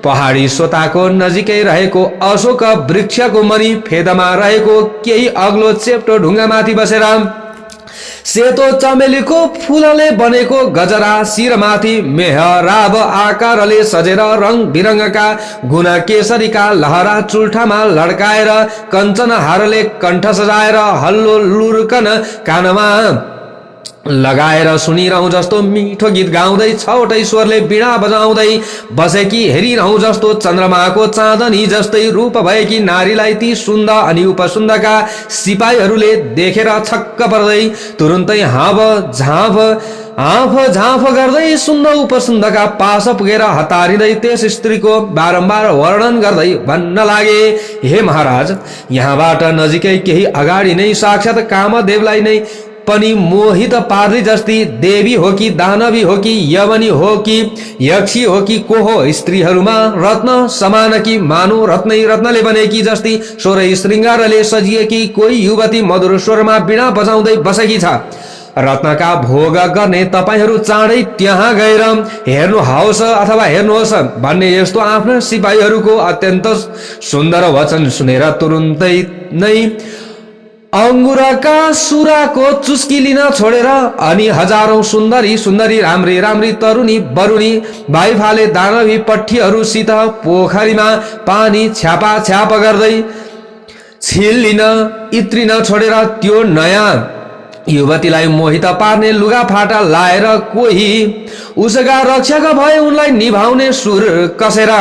पहाडी सोताको नजिकै रहेको अशोक वृक्षको मणि फेदमा रहेको केही अग्लो चेप्टो ढुङ्गामाथि बसेर सेतो चमेलीको फूलले बनेको गजरा शिरमाथि मेहराब आकारले सजेर रङ बिरङ्गका गुना केसरीका लहरा चुल्ठामा लड्काएर कञ्चन हारले कण्ठ सजाएर हल्लो लुर्कन कानमा लगाएर सुनिरहँ जस्तो मिठो गीत गाउँदै छवटै स्वरले बीणा बजाउँदै बसेकी हेरिरहँ जस्तो चन्द्रमाको चाँदनी जस्तै रूप भएकी नारीलाई ती सुन्द अनि उपसुन्दका सिपाहीहरूले देखेर छक्क पर्दै तुरुन्तै हाव झाँफ गर्दै सुन्द उपसुन्दका पास पुगेर हतारिँदै त्यस स्त्रीको बारम्बार वर्णन गर्दै भन्न लागे, हे महाराज, यहाँबाट नजिकै केही अगाडि नै साक्षात कामदेवलाई नै पनि मोहित पार्दै जस्ती देवी हो कि दानवी हो कि यवनी हो कि यक्षी हो कि को हो, स्त्रीहरूमा रत्न समान कि मानु रत्नै रत्नले बनेकी जस्ती सोह्रै श्रृङ्गारले सजिएकी कोही युवती मधुर स्वरमा बीणा बजाउँदै बसेकी छ। रत्नका भोग गर्ने तपाईहरू चाँडै त्यहाँ गएर हेर्नुहोस् अथवा हेर्नुहोस् भन्ने यस्तो आफ्ना सिपाहीहरूको अत्यन्त सुन्दर वचन सुनेर तुरुन्तै नै अंगुरका सुराको चुस्की लिन छोडेर अनि हजारौं सुन्दरी सुन्दरी राम्री राम्री तरुणी बरुणी भाइफाले दानवी पट्ठीहरूसित पोखरीमा पानी छ्यापा छ्याप गर्दै छिल्लिन इत्रिन छोडेर त्यो नयाँ युवतीलाई मोहित पार्ने लुगा फाटा लाएर कोही उसका रक्षक भए उनलाई निभाउने सुर कसेर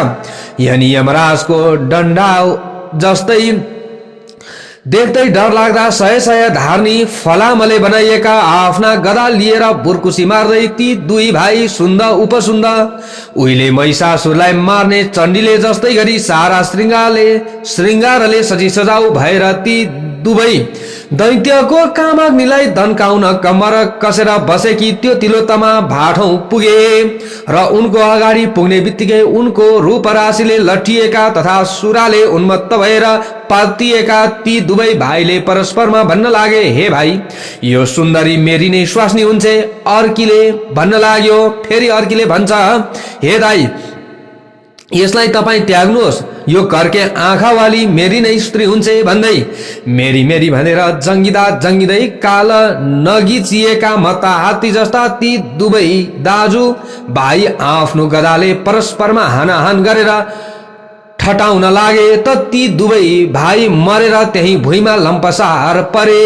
यानी यमराजको डण्डा जस्तै देख्दै डर लाग्दा सय सय धार्नी फलामले बनाइएका आफ्ना गदा लिएर बुर्कुसी मार्दै ती दुई भाइ सुन्द उपसुन्द उहिले महिषासुरलाई मार्ने चण्डीले जस्तै गरी सारा श्रृङ्गारले सजी सजाउ भएर ती दुवै दैत्यको कामाग्निलाई दन्काउन कम्मर कसेर बसेकी त्यो तिलोत्तमा भाठौं पुगे र उनको अगाडि पुग्ने बित्तिकै उनको रूपराशिले लट्टिएका तथा सुराले उन्मत्त भएर पातिएका ती दुवै भाइले परस्परमा भन्न लागे, हे भाइ, यो सुन्दरी मेरी नै स्वास्नी हुन्छ। अर्कीले भन्न लाग्यो, फेरि अर्कीले भन्छ, हे दाइ, यसलाई तपाईं त्याग्नुहोस्, यो कर्के आँखावाली मेरी नै स्त्री हुन्छ भन्दै मेरी मेरी भनेर जङ्गिँदा जङ्गिँदै काल नगिचिएका मत्ता हात्ती जस्ता ती दुवै दाजु भाइ आफ्नो गदाले परस्परमा हानाहान गरेर ठटाउन लागे त ती दुवै भाइ मरेर त्यही भुइँमा लम्पसार परे।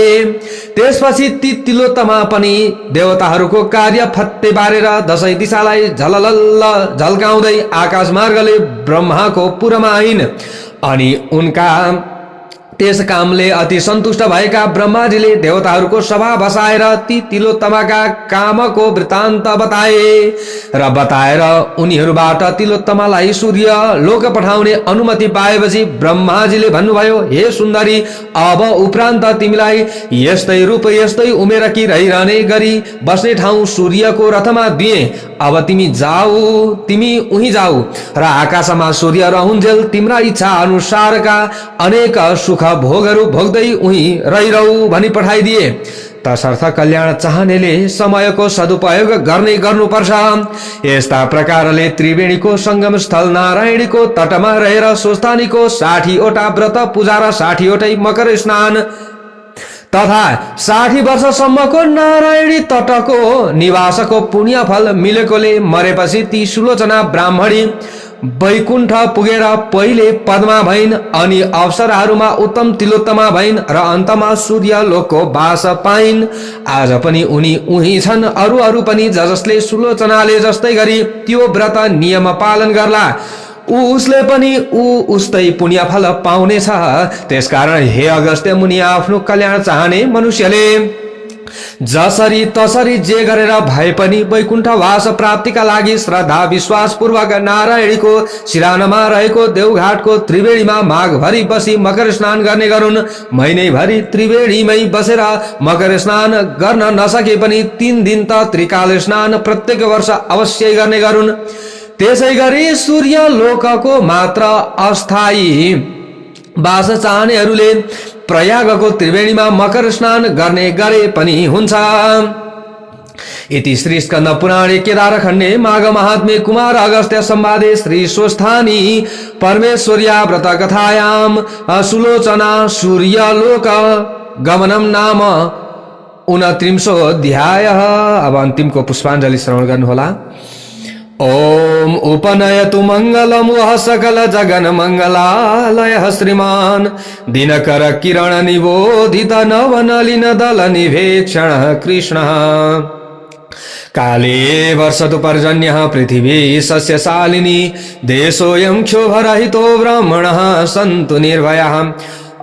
त्यसपछि ती तिलोत्तमा पनि देवताहरूको कार्य फत्ते पारेर दशै दिशालाई झललल्ल झल्काउँदै आकाश मार्गले ब्रह्माको पुरमा आइन्। अनि उनका त्यस कामले अति सन्तुष्ट भएका ब्रह्माजीले देवताहरूको सभा बसाएर ती तिलोत्तमाका कामको वृत्तान्त बताए र बताएर उनीहरूबाट तिलोत्तमालाई सूर्य लोक पठाउने अनुमति पाएपछि ब्रह्माजीले भन्नुभयो, हे सुन्दरी, अब उपरान्त तिमीलाई यस्तै रूप यस्तै उमेरकी रहिरहने गरी बस्ने ठाउँ सूर्यको रथमा दिए। अब तिमी जाऊ, तिमी उही जाऊ र आकाशमा सूर्य रहुन्जेल तिम्रा इच्छा अनुसारका अनेक सुख भोगहरू भोग्दै उही रहिरहु भनी पठाइदिए। तसर्थ कल्याण चाहनेले समयको सदुपयोग गर्नुपर्छ। यस्ता प्रकारले त्रिवेणीको संगम स्थल नारायणीको तटमा रहेर स्वस्थानीको 60 वटा व्रत पूजा र 60 वटै मकर स्नान तथा 60 वर्षसम्मको नारायणी तटको निवासको पुण्य फल मिलेकोले मरेपछि ती सुलोचना ब्राह्मणी वैकुण्ठ पुगेर पहिले पद्मा भइन्, अनि अवसरहरूमा उत्तम तिलोत्तमा भइन् र अन्तमा सूर्य लोकको वास पाइन्। आज पनि उनी उही छन्। अरू पनि जसले सुलोचनाले जस्तै गरी त्यो व्रत नियम पालन गर्ला उसले पनि उस्तै पुण्य फल पाउनेछ। त्यसकारण हे अगस्त्य मुनि, आफ्नो कल्याण चाहने मनुष्यले जसरी तसरी जे गरेर भए पनि वैकुण्ठवास प्राप्तिका लागि श्रद्धा विश्वास पूर्वक नारायणीको सिरानमा रहेको देवघाटको त्रिवेणीमा माघभरि बसी मकर स्नान गर्ने गरून्। महिनैभरि त्रिवेणीमै बसेर मकर स्नान गर्न नसके पनि 3 दिन त त्रिकाल स्नान प्रत्येक वर्ष अवश्य गर्ने गरून्। त्यसै गरी सूर्य लोकको मात्र अस्थायी वास चाहनेहरूले प्रयागको त्रिवेणीमा मकर स्नान गर्ने गरे पनि हुन्छ। इति श्री स्कंद पुराणे केदारखण्डे माघ महात्म्ये कुमार अगस्त्य संवादे श्री स्वस्थानी परमेश्वर्या व्रत कथायां सुलोचना सूर्यलोक गमनम नाम 29 अध्याय। अब अन्तिमको पुष्पाञ्जलि श्रवण गर्नुहोला। ओम उपनयतु मंगलम वह सकल जगन मंगलालय श्रीमान दिनकर किरण निबोधित नवनलिन दल निवेक्षण कृष्ण काले वर्षतु पर्जन्य पृथिवी सस्यशालिनी देशोऽयं क्षोभरहितो ब्राह्मणः सन्तु निर्भयः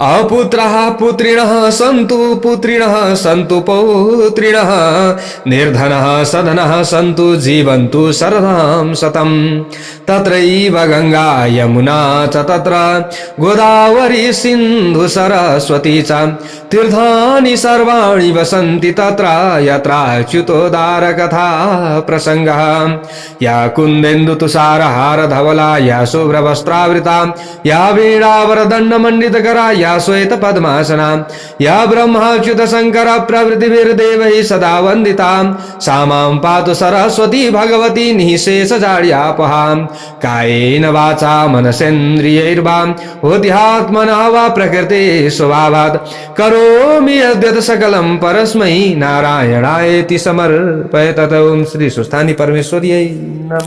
अपुत्रः पुत्रिणः सन्तु पुत्रिणः सन्तु पौत्रिणः निर्धनः सधनः सन्तु जीवन्तु शरदां शतम् तत्रैव गंगा यमुना च तत्र गोदावरी सिन्धु सरस्वती च तीर्थानि सर्वाणि वसन्ति तत्र यत्राच्युतोदारकथा प्रसङ्गः या कुन्देन्दु तुषारहार धवला या शुभ्रवस्त्रावृता या वीणावरदण्डमण्डितकरा या श्वेत पद्मासना या ब्रह्माच्युत शङ्कर प्रभृतिभिर्देवैः सदा वन्दिता सा मां पातु सरस्वती भगवती निःशेषजाड्यापहां कायेन वाचा मनसेन्द्रियैर्वा बुद्ध्यात्मना वा प्रकृते स्वभावात् करोमि यद्यत् सकलं परस्मै नारायणायेति समर्पय। तत ओम श्री सुस्थानी परमेश्वर्यै नमः।